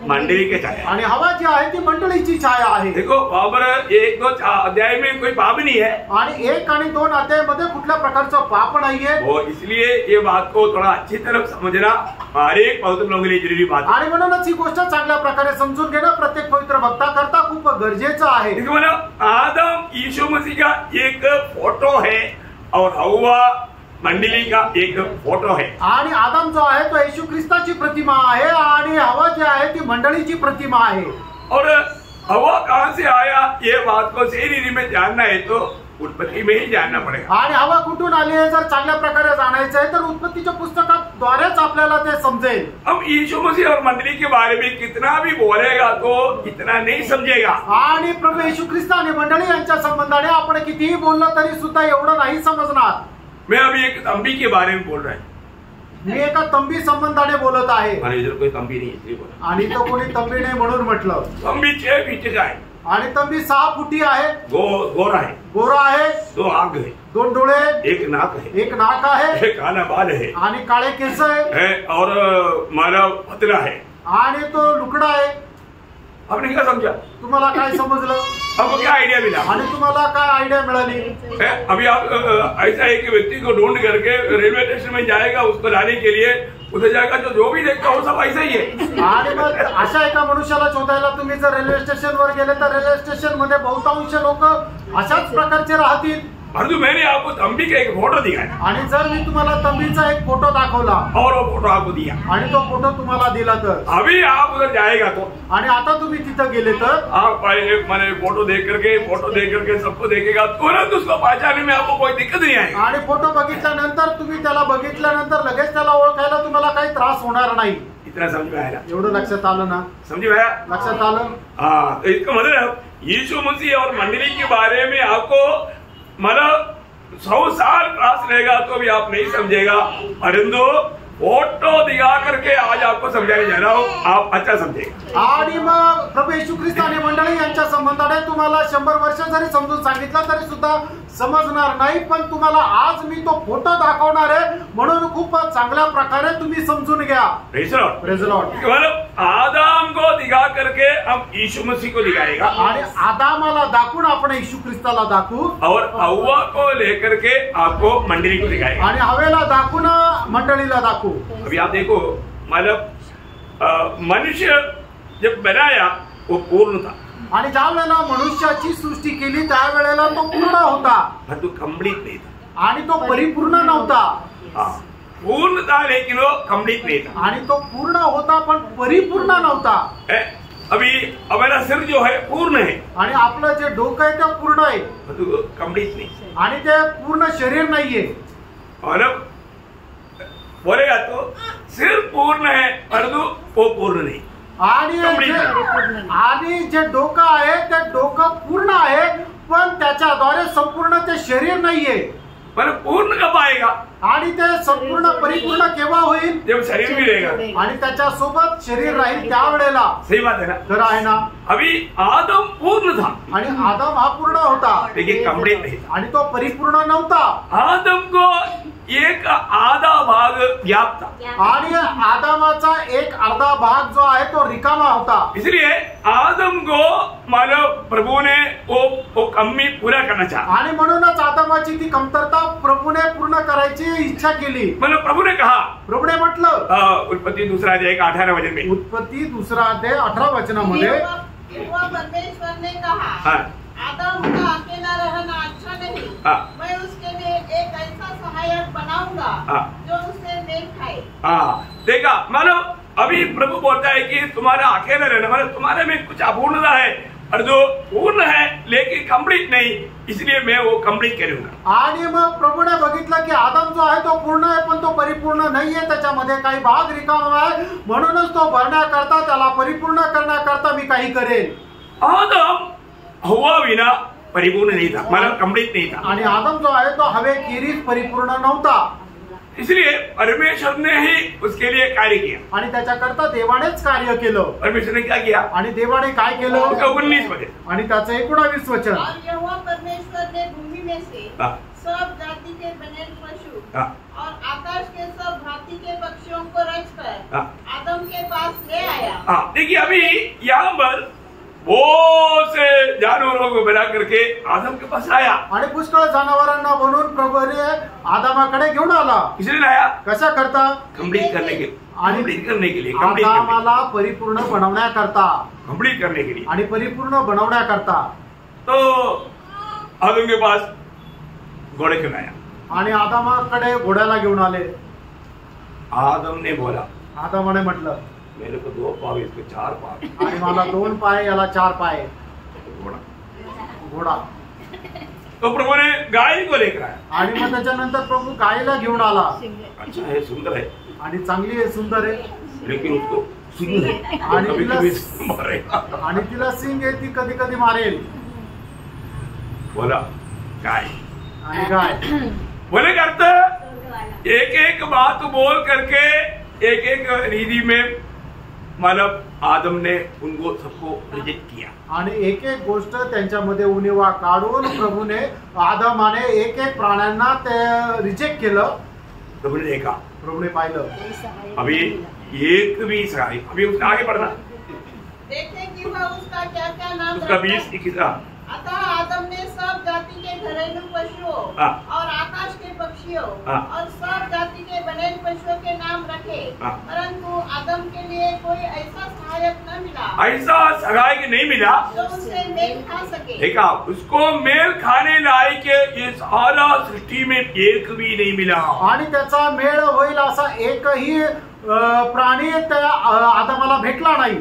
मंडली की छाया, आणि हवा जी आहे ती मंडळीची छाया आहे। देखो वहाँ पर 1-2 अध्याय में कोई पाप नहीं है आणि 1 आणि 2 अध्यायामध्ये कुठल्या प्रकारचं पाप नाहीये। वो इसलिए ये बात को थोड़ा अच्छी तरह समझना हर एक पवित्र लोगों के लिए जरूरी बात है। आणि म्हणूनच ही गोष्ट चांगल्या प्रकारे समजून घेणं प्रत्येक पवित्र भक्ताकरता खूप गरजेचं आहे। देखो मतलब आदम यीशु मसीह का एक फोटो है और हवा मंडली का एक फोटो है। आणि आदम जो आहे तो येशू ख्रिस्ताची प्रतिमा आहे आणि हवा जी आहे ती मंडळीची प्रतिमा आहे। और हवा कहाँ से आया ये बात को सही रीति में जानना है तो उत्पत्ति में ही जानना पड़ेगा। आणि हवा कुठून आली आहे जर चांगल्या प्रकारे जाणायचं आहे तर उत्पत्तीच्या पुस्तकाद्वारेच आपल्याला ते समजेल। हम यीशु मसीह और मंडली के बारे में कितना भी बोलेगा तो इतना नहीं समझेगा। आणि प्रभू येशू ख्रिस्त आणि मंडळी यांच्या संबंधाने आपण कितीही बोललं तरी सुद्धा एवढं नाही समजणार। मैं अभी एक तंबी के बारे में बोल रहा हूँ, मी एका तंबी संबंधाने बोलत आहे। इधर कोई तंबी नहीं इसलिए बोला। आणि तो कोणी तंबी नाही म्हणून म्हटलं। तंबी 6 फीट का है आणि तंबी 6 फुटी आहे। गोरा है, गोरा आहे, 2 आंख है, 2 डोळे, एक नाक है, एक नाक आहे, एक काला बाल है आणि काळे केस आहे और मानव पतला है आणि तो लुकडा आहे। आपने क्या समझा? तुम्हाला काय समजलं? आपको क्या आइडिया मिला? आणि तुम्हाला काय आयडिया मिळाली? अभी आप ऐसा एक व्यक्ति को ढूंढ करके रेलवे स्टेशन में जाएगा, उसको लाने के लिए उधर जाएगा तो जो भी देखता वो सब ऐसा ही है। आणि मग अशा एका मनुष्याला शोधायला तुम्ही जर रेल्वे स्टेशनवर गेले तर रेल्वे स्टेशन मध्ये बहुतांश लोक अशाच प्रकारचे राहतील। परंतु मैंने आपको तंबी का एक फोटो दिखाया आणि जर मी तुम्हाला तंबीचा एक फोटो दाखवला और वो फोटो आपको दिया आणि तो फोटो तुम्हाला दिला तर अभी आप उधर जाएगा तो आणि आता तुम्ही तिथं गेले तर आप मैंने फोटो देख करके सबको देखेगा, तुरंत उसको पहचानने में आपको कोई दिक्कत नहीं आएगी। आणि फोटो बघितल्यानंतर तुम्ही त्याला बघितल्यानंतर लगेच त्याला ओळखायला तुम्हाला काही त्रास होणार नाही। इतना समझ में आया? एवढं लक्षात आलं ना? समझ में आया? लक्षात आलं? हाँ, तो इसका मतलब यीशु मसीह और मंडली के बारे में आपको मतलब 100 साल क्लास रहेगा तो भी आप नहीं समझेगा, परंतु फोटो दिखा करके आज आपको समझाने जा रहा हूँ, आप अच्छा समझेगा। आणि मग प्रभू येशू ख्रिस्त आणि मंडळी यांच्या संबंधाने तुम्हाला 100 वर्ष जरी समजून सांगितलं तरी सुद्धा समजणार नाही, पण तुम्हाला आज मी तो फोटो दाखवणार आहे म्हणून खूप चांगल्या प्रकारे तुम्ही समजून घ्या। Praise the Lord. Praise the Lord. मतलब आदम को दिखा करके हम यीशु मसीह को दिखाएगा, आणि आदामाला दाखवून आपण येशू ख्रिस्ताला दाखवू, और हव्वा को लेकर के आपको मंडली को दिखाएगा। आणि हवेला दाखवून मंडळीला दाखवू। अभी आप देखो, मतलब मनुष्य जब बनाया वो पूर्ण था, आणि ज्या वेळेला मनुष्याची सृष्टी केली त्यावेळेला तो पूर्ण होता, परंतु कंप्लीट नहीं था। आणि तो परिपूर्ण नव्हता। हाँ, पूर्ण था लेकिन वो कंप्लीट नहीं था। आणि तो पूर्ण होता पण परिपूर्ण नव्हता। अभी हमारा सिर जो है पूर्ण है, आणि आपलं जे डोकं आहे ते पूर्ण आहे, परंतु कंप्लीट नहीं। आणि ते पूर्ण शरीर नाहीये। और अब बोलेगा तो सिर पूर्ण है परंतु वो पूर्ण नहीं। आणि जे डोकं आहे ते डोकं पूर्ण आहे पण त्याच्याद्वारे संपूर्ण ते शरीर नाहीये। पर पूर्ण कब आएगा? आणि ते संपूर्ण परिपूर्ण केव्हा होईल? जब शरीर भी रहेगा आणि त्याच्या सोबत शरीर राहील त्यावेळेला। सही बात है ना? खरं आहे ना? अभी आदम पूर्ण था, आणि आदम हा पूर्ण होता लेकिन कंप्लीट नहीं था। आणि तो परिपूर्ण नव्हता। आदम को एक आधा भाग व्याप्त था, आणि आदमाचा एक अर्धा भाग जो आहे तो रिकामा होता। इसलिए आदम को मानव प्रभु ने वो कमी पूरा करना चाहा। आणि म्हणूनच आदमाची ती कमतरता प्रभूने पूर्ण करायची इच्छा केली। मतलब प्रभु ने कहा, प्रभूने म्हटलं उत्पत्ति 2 अध्याय 18 वचन में, उत्पत्ती 2 अध्याय 18 वचनामध्ये, यहोवा परमेश्वर ने कहा, हाँ, आदम का अकेला रहना अच्छा नहीं, हाँ, मैं उसके लिए एक ऐसा सहायक बनाऊंगा हाँ, जो उससे मेल खाए। हाँ, देखा, मतलब अभी प्रभु बोलता है कि तुम्हारा अकेला रहना, मतलब तुम्हारे में कुछ अपूर्णता है और जो पूर्ण है लेकिन कंप्लीट नहीं, इसलिए मैं वो कंप्लीट करूंगा। आणि मग प्रभूने बघितलं की आदम जो आहे तो पूर्ण आहे पण तो परिपूर्ण नाहीये, त्याच्यामध्ये काही भाग रिकामा आहे, म्हणूनच तो भरण्याकरता त्याला परिपूर्ण करण्याकरता मी काही करेन। आदम हव्वा विना परिपूर्ण नहीं था, मतलब कंप्लीट नहीं था। आणि आदम जो आहे तो हवेखेरीज परिपूर्ण नव्हता, इसलिए परमेश्वर ने ही उसके लिए कार्य किया। आणि त्याच्याकरता देवानेच कार्य केलं। परमेश्वर ने क्या किया? आणि देवाने काय केलं? 19 मध्ये, आणि त्याचं 19 वचन, और यहोवा परमेश्वर ने भूमि में से हाँ, सब जाति के बने पशु हाँ, और आकाश के सब भांति के पक्षियों को रचकर हाँ, आदम के पास ले आया। हाँ, देखिए अभी यहाँ पर बहुत से जानवरों को बना करके आदम के पास आया। आणि पुष्कळ जनावरांना बनवून प्रभूने आदमाकडे घेऊन आला। इसलिए लाया कशा करता? कंप्लीट करने के लिए, आणि कंप्लीट करने के लिए, कंप्लीट करने आदामाला परिपूर्ण बनवण्याकरता, कंप्लीट करने के लिए। आणि परिपूर्ण बनवण्याकरता तो आदम के पास घोड़े क्यों आया? आणि आदामाकडे घोड्याला घेऊन आले। आदम ने बोला, आदामाने म्हटलं मेरे को 2 पाव, इसको 4 पाव, आणि मला 2 पाय याला 4 पाय। घोड़ा। घोडा। तो प्रभु ने गाय को लेकर आया। आणि मग त्याच्यानंतर प्रभू गायला घेऊन आला। अच्छा है, सुंदर है, आणि चांगली आहे, सुंदर आहे, लेकिन उसको सिंह है, आणि कभी तिला- कभी मारेगा। आणि तिला सिंग आहे, ती कधी कधी मारेल। बोला गाय, आणि गाय बोले करते एक एक बात बोल करके एक एक रीति में मतलब आदम ने उनको सबको रिजेक्ट किया। आणि एक एक गोष्ट त्यांच्यामध्ये उणिवा काढून प्रभूने आदमाने एक एक प्राण्यांना ते रिजेक्ट केलं। प्रभु ने देखा, प्रभूने पाहिलं अभी एक भी सहाय, अभी उसने आगे बढ़ना, देखें कि वह उसका क्या क्या नाम उसका रखता। 20-21 अतः आदम ने सब जाति के घरेलू पशुओं हाँ। और आकाश के पक्षियों हाँ। और सब जाति के बने पशुओं के नाम रखे, हाँ। परंतु आदम के लिए कोई ऐसा सहायक न मिला ऐसा सहायक नहीं मिला जो उससे मेल खा सके। देखा, उसको मेल खाने लायक ये सारा सृष्टि में एक भी नहीं मिला। आणि त्याचा मेळ होईल असा एकही प्राणी त्या आदमाला भेटला नाही।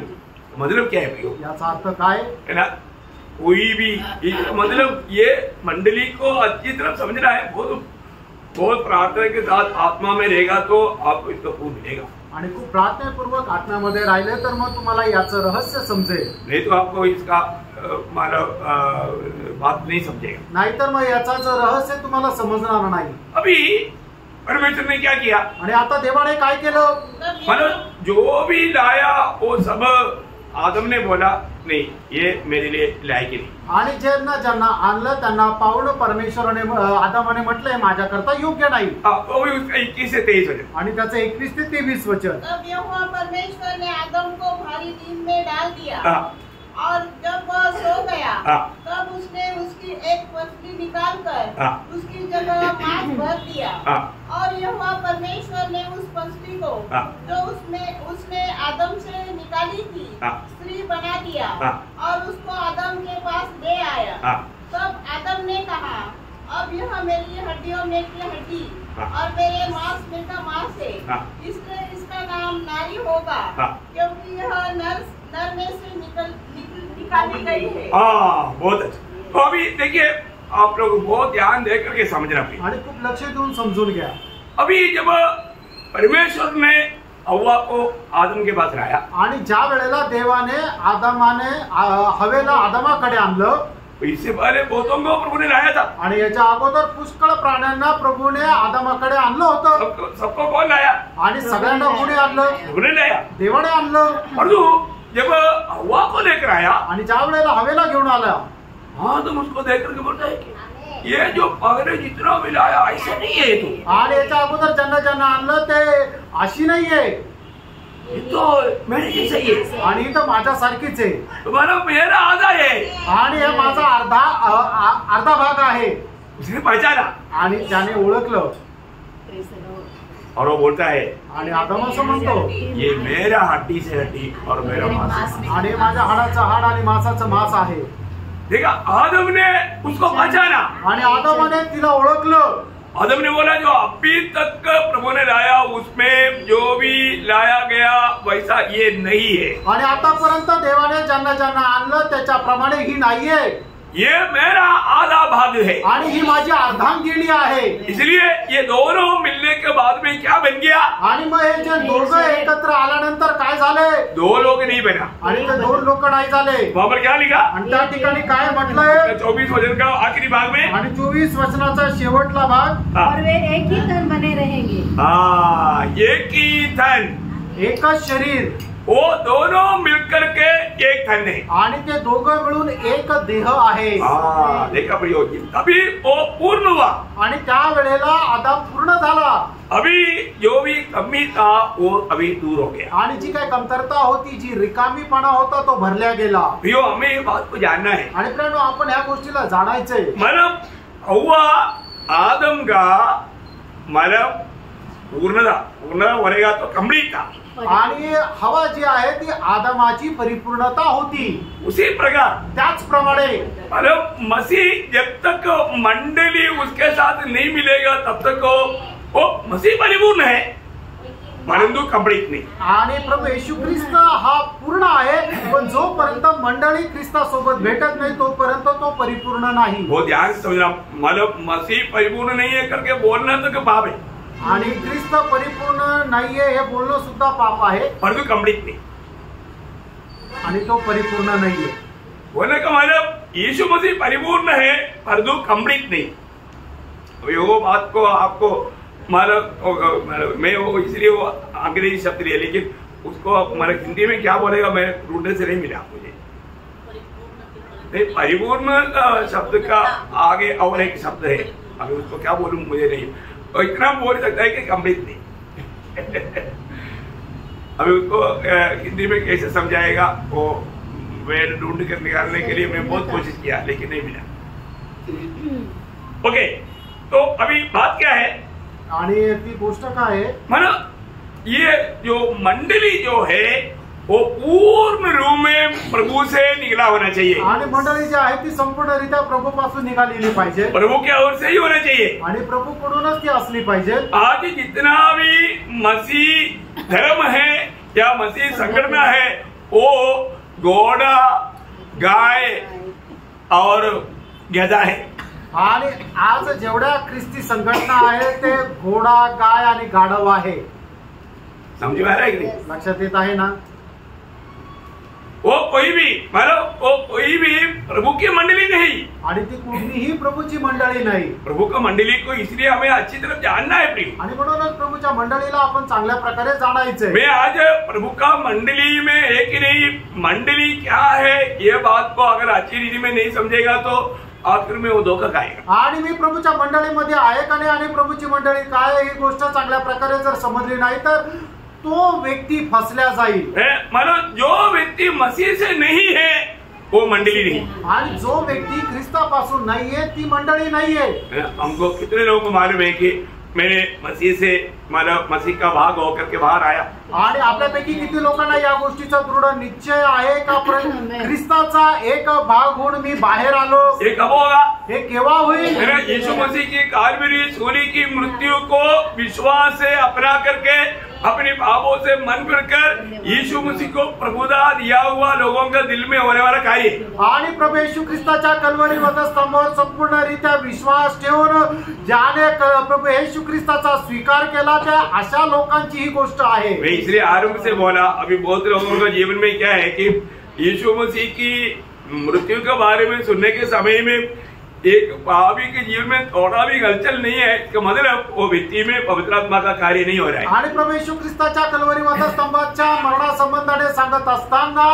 मतलब क्या है भैया? याचा अर्थ काय? है ना, कोई भी मतलब ये मंडली को अच्छी तरह समझना है। बहुत प्रार्थना के साथ आत्मा में रहेगा तो आपको इसका फूल मिलेगा। आणि खूप प्रार्थनापूर्वक आत्म्यामध्ये राहिले तर मग तुम्हाला याचं रहस्य समजेल, नहीं तो आपको इसका बात नहीं समझेगा। नाहीतर मग याचा जो रहस्य तुम्हाला समजणार नाही। अभी परमेश्वर ने क्या किया, आणि आता देवाने काय केलं, मतलब जो भी लाया वो सब आदम ने बोला नहीं ये मेरे लिए लायक नहीं। आणि ज्यांना आणलं त्यांना पाहून परमेश्वराने आदामाने म्हटलंय माझ्याकरता योग्य नाही। तो भी उसका 21 से 23 वचन, आणि त्याचं 21 ते 23 वचन। तब यहोवा परमेश्वर ने आदम को भारी नींद में डाल दिया और जब वह सो गया तब उसने उसकी एक पसली निकालकर उसकी जगह मांस भर दिया और यहोवा परमेश्वर ने उस पसली को जो उसने आदम से निकाली थी स्त्री बना दिया और उसको आदम के पास ले आया। तब आदम ने कहा अब यह मेरी हड्डियों में की हड्डी और मेरे मांस में का मांस है, इसलिए इसका नाम नारी होगा क्योंकि यह नर में से निकाली गई है। बहुत अच्छा। तो अभी देखिए आप लोग बहुत ध्यान दे करके समझना पड़ेगा आणि खूप लक्ष देऊन समजून घ्या। अभी जब परमेश्वर ने हव्वा को आदम के पास लाया आणि ज्या वेळेला देवाने हवेला आदमाकडे आणलं, इससे पहले बहुतों को प्रभु ने लाया था आणि याच्या अगोदर पुष्कळ प्राण्यांना प्रभूने आदमाकडे आणलं होतं। सबको कौन लाया, आणि सगळ्यांना कुणी आणलं, प्रभु ने लाया। देवाने आणलं। परंतु जब हव्वा को लेकर आया आणि ज्या वेळेला हवेला घेऊन आला, तो मुझको देख करके बोलता है कि ये जो पहले जितना भी लाया ऐसा नहीं है तो, आणि याच्या अगोदर ज्यांना आणलं ते अशी नाहीये, तो मेरे जैसा ही है आणि तर माझ्यासारखीच आहे, तुम्हारा मेरा आधा है आणि हे माझा अर्धा भाग आहे। उसने पहचाना आणि त्याने ओळखलं और वो बोलता है आणि आदम असं म्हणतो ये मेरा हड्डी से हड्डी और मेरा मांस है। आणि माझ्या हाडाचं हाड आणि मांसाचं मांस आहे। देखा आदम ने उसको पहचाना आणि आदमाने तिला ओळखलं। आदम ने बोला जो अभी तक प्रभु ने लाया उसमें जो भी लाया गया वैसा ये नहीं है, आणि आतापर्यंत देवाने ज्यांना आणलं त्याच्याप्रमाणे ही नाहीये, ये मेरा आधा भाग है आणि ही माझी अर्धांगिनी आहे। इसलिए ये दोनों मिलने के बाद में क्या बन गया, आणि मग हे जे दोघं एकत्र आल्यानंतर काय झाले, दो लोग नहीं बना, आणि ते दोन लोक नाही झाले। वहां पर क्या लिखा, आणि त्या ठिकाणी काय म्हटलंय, 24 वचन का आखिरी भाग में आणि 24 वचनाचा शेवटला भाग, और वे एक ही तन बने रहेंगे। एक ही तन, एकच शरीर, वो दोनों मिलकर के एक तन है, आणि ते दोघं मिळून एक देह आहे। देखा प्रयोग अभी वो पूर्ण हुआ, आणि त्या वेळेला आदम पूर्ण झाला। अभी जो भी कमी था वो अभी दूर हो गया, आणि जी काय कमतरता होती, जी रिकामीपणा होता तो भरल्या गेला। भैया हमें ये बात को जानना है, आणि प्रेरणो आपण ह्या गोष्टीला जाणायचंय। मतलब हव्वा आदम का मतलब पूर्ण बनेगा तो कंप्लीट था, आणि हवा जी आहे ती आदमाची परिपूर्णता होती। उसी प्रकार त्याचप्रमाणे मतलब मसीह जब तक मंडली उसके साथ नहीं मिलेगा तब तक वो मसीह परिपूर्ण है परंतु कंप्लीट नहीं। आणि प्रभू येशू ख्रिस्त हा पूर्ण आहे, पण जोपर्यंत मंडळी ख्रिस्तासोबत भेटत नाही तोपर्यंत तो परिपूर्ण नाही। वो ध्यान से समझना, मतलब मसीह परिपूर्ण नहीं है करके बोलना तो पाप है, आणि ख्रिस्त परिपूर्ण नाहीये हे बोलणं सुद्धा पाप आहे, परंतु कंप्लीट नहीं। आणि तो परिपूर्ण नाहीये बोलने का मतलब यीशु मसीह परिपूर्ण है परंतु कंप्लीट नहीं। अभी वो बात को आपको मतलब मैं वो इसलिए वो अंग्रेजी शब्द लिया, लेकिन उसको मतलब हिंदी में क्या बोलेगा मैं ढूंढने से नहीं मिला मुझे। नहीं, परिपूर्ण शब्द का आगे और एक शब्द है, अभी उसको क्या बोलूं मुझे नहीं, तो इतना बोल सकता है कि कंप्लीट नहीं। अभी उसको हिंदी में कैसे समझाएगा वो मैं ढूंढ कर निकालने के लिए मैं बहुत कोशिश किया लेकिन नहीं मिला। ओके, तो अभी बात क्या है, आणि ती गोष्ट काय आहे, मतलब ये जो मंडली जो है वो पूर्ण रूप में प्रभु से निकला होना चाहिए, आणि मंडळी जी आहे ती संपूर्णरित्या प्रभूपासून निघालेली पाहिजे, प्रभु की ओर से ही होना चाहिए, आणि प्रभूकडूनच ती असली पाहिजे। आज जितना भी मसीह धर्म है या मसीह संगठन है वो घोड़ा गाय और गधा है। आणि आज जेवढ्या ख्रिस्ती संघटना आहे ते घोडा, गाय आणि गाढव आहे. समझ में आ रहा है कि नहीं? लक्षात येत आहे ना? वो कोई भी मतलब वो कोई भी प्रभु की मंडली नहीं, आणि ती कुठलीही प्रभूची मंडळी नाही. प्रभु का मंडली को इसलिए हमें अच्छी तरह जानना है प्रिय। आणि म्हणूनच प्रभूच्या मंडळीला आपण चांगल्या प्रकारे जाणायचंय. मैं आज प्रभु का मंडली में है कि नहीं, मंडली क्या है, ये बात को अगर अच्छी रीति में नहीं समझेगा तो आखिर में वो धोखा खाएगा। आणि मी प्रभूच्या मंडळीमध्ये आहे का नाही आणि प्रभूची मंडळी काय आहे, ही गोष्ट चांगल्या प्रकारे जर समजली नाही तर तो व्यक्ती फसल्या जाईल. मतलब जो व्यक्ति मसीह से नहीं है वो मंडली नहीं, आणि जो व्यक्ती ख्रिस्तापासून नाहीये ती मंडळी नाहीये. हमको कितने लोगों को मालूम है कि मैंने मसीह से मतलब मसीह का भाग होकर के बाहर आया, आणि आपल्यापैकी किती लोकांना या गोष्टीचा दृढ निश्चय आहे का ख्रिस्ताचा एक भाग होऊन मी बाहेर आलो. ये कब होगा? हे केव्हा होईल? यीशु मसीह की कालवरी सूली की मृत्यु को विश्वास से अपना करके अपने पापों से मन फिरकर यीशु मसीह को प्रभुता दिया हुआ लोगों का दिल में होने वाला कार्य. आणि प्रभू येशू ख्रिस्ताच्या कल्वरी वधस्तंभावर संपूर्णरित्या विश्वास ठेवून ज्याने प्रभू येशू ख्रिस्ताचा स्वीकार केला त्या अशा लोकांची ही गोष्ट आहे. मैं इसलिए आरंभ से बोला, अभी बहुत लोगों का जीवन में क्या है कि यीशु मसीह की मृत्यु के बारे में सुनने के समय में एक पापी के जीवन में थोड़ा भी हलचल नहीं है, इसका मतलब वो व्यक्ति में पवित्र आत्मा का कार्य नहीं हो रहा है. आणि प्रभू येशू ख्रिस्ताच्या कल्वरी वधस्तंभाच्या मरणासंबंधाने सांगत असताना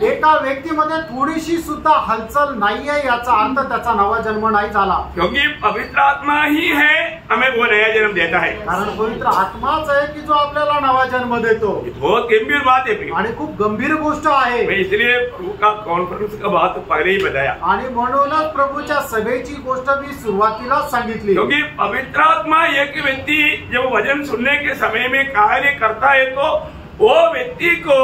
एका व्यक्तीमध्ये थोडीशी सुद्धा हलचल नाहीये, याचा अर्थ त्याचा नवा जन्म नाही झाला. क्योंकि पवित्र आत्मा ही है हमें वो नया जन्म देता है. कारण पवित्र आत्माच आहे की जो आपल्याला नवा जन्म देतो. बहुत गंभीर बात है आणि खूप गंभीर गोष्ट आहे. मैं इसलिए प्रभु का कॉन्फ्रेंस का बात पहले ही बताया, आणि म्हणूनच प्रभूच्या सभेची गोष्ट मी सुरुवातीलाच सांगितली. क्योंकि पवित्र आत्मा एक व्यक्ति जब वचन सुनने के समय में कार्य करता है तो वो व्यक्ति को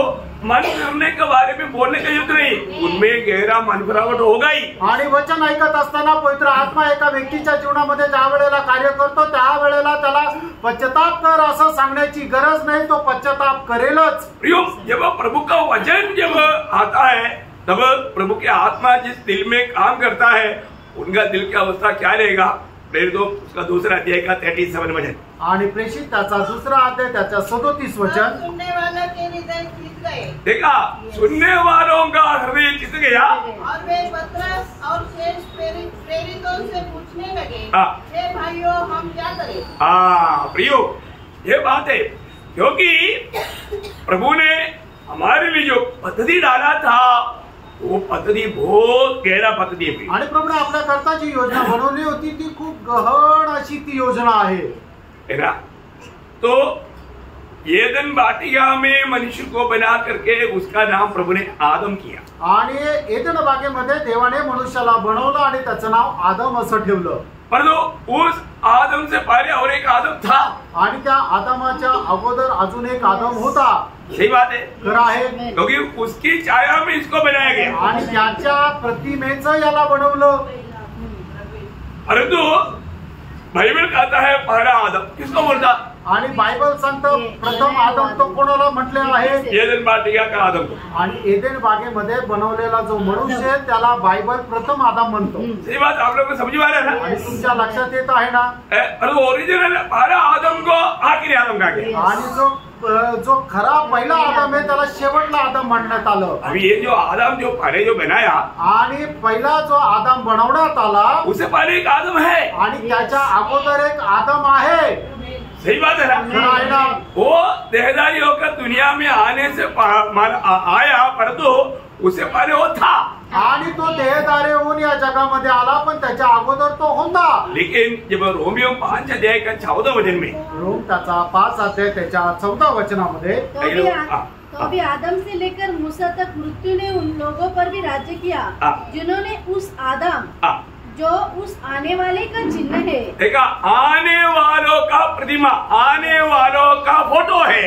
मन फिरने के बारे में बोलने का युद्ध नहीं, उनमें गहरा मन फिरावट होगा ही. आणि वचन ऐकत असताना पवित्र आत्मा एका व्यक्तीच्या जीवनामध्ये ज्या वेळेला कार्य करतो त्या वेळेला त्याला पश्चाताप कर असं सांगण्याची गरज नाही, तो पश्चाताप करेलच. प्रियो, जब प्रभु का वचन जब आता है तब प्रभु की आत्मा जिस दिल में काम करता है उनका दिल की अवस्था क्या रहेगा? प्रेरित उसका दूसरा अध्याय का 37 वचन. आणि प्रेषित त्याचा दुसरा अध्याय त्याचा 37 वचन. सुनने वालों के हृदय खींच गए. देखा, सुनने वालों का हृदय खींच गया और वे पतरस और शेष प्रेरितों से पूछने लगे, हे भाइयों, हम क्या करें? प्रियो, ये बात है क्योंकि प्रभु ने हमारे लिए जो पद्धति डाला था वो पद्धति बहुत गहरा पद्धति है. आणि प्रभूने आपल्या करता जी योजना बनवली होती ती खूप गहन अशी ती योजना आहे ना. तो एदन वाटिका में मनुष्य को बना करके उसका नाम प्रभु ने आदम किया. आणि एदन बागेमध्ये देवाने मनुष्याला बनवलं आणि त्याचं नाव आदम असं ठेवलं. परंतु उस आदम से पहले और एक आदम था. आणि त्या आदमाच्या अगोदर अजून एक आदम होता. सही बात है, खरं आहे. क्योंकि उसकी छाया में इसको बनाया गया आणि त्याच्या प्रतिमेचं याला बनवलं. परंतु बाइबल कहता है पहला आदम किसको बोलता? आणि बायबल सांगतं प्रथम आदम तो कोणाला म्हटले आहे? एदन वाटिका का आदम. आणि एदेन बागेमध्ये बनवलेला जो मनुष्य आहे त्याला बायबल प्रथम आदम म्हणतो. सही बात आप लोग को समझ में आ रहा है ना? आणि तुमच्या लक्षात येत आहे ना? ओरिजिनल पहला आदम को आखिरी आदम कहा गया. आणि जो खरा पहिला आदम आहे त्याला शेवटला आदम म्हणण्यात आलं. अभी ये जो आदम जो पहले जो बनाया आणि पहिला जो आदम बनवण्यात आला उससे पहले एक आदम है आणि त्याच्या अगोदर एक आदम आहे. सही बात है ना? वो देहधारी होकर दुनिया में आने से आया, परंतु उससे पहले वो था. आणि तो देहधारी होऊन या जगामध्ये आला पण त्याच्या अगोदर तो होता. लेकिन जब रोमियो 5 अध्याय का 14 वचन में रोम त्याचा 5 अध्याय त्याच्या 14 वचनामध्ये तो भी आदम से लेकर मूसा तक मृत्यु ने उन लोगों पर भी राज्य किया जिन्होंने उस आदम जो उस आने वाले का चिन्ह है. देखा, आने वालों का प्रतिमा, आने वालों का फोटो है.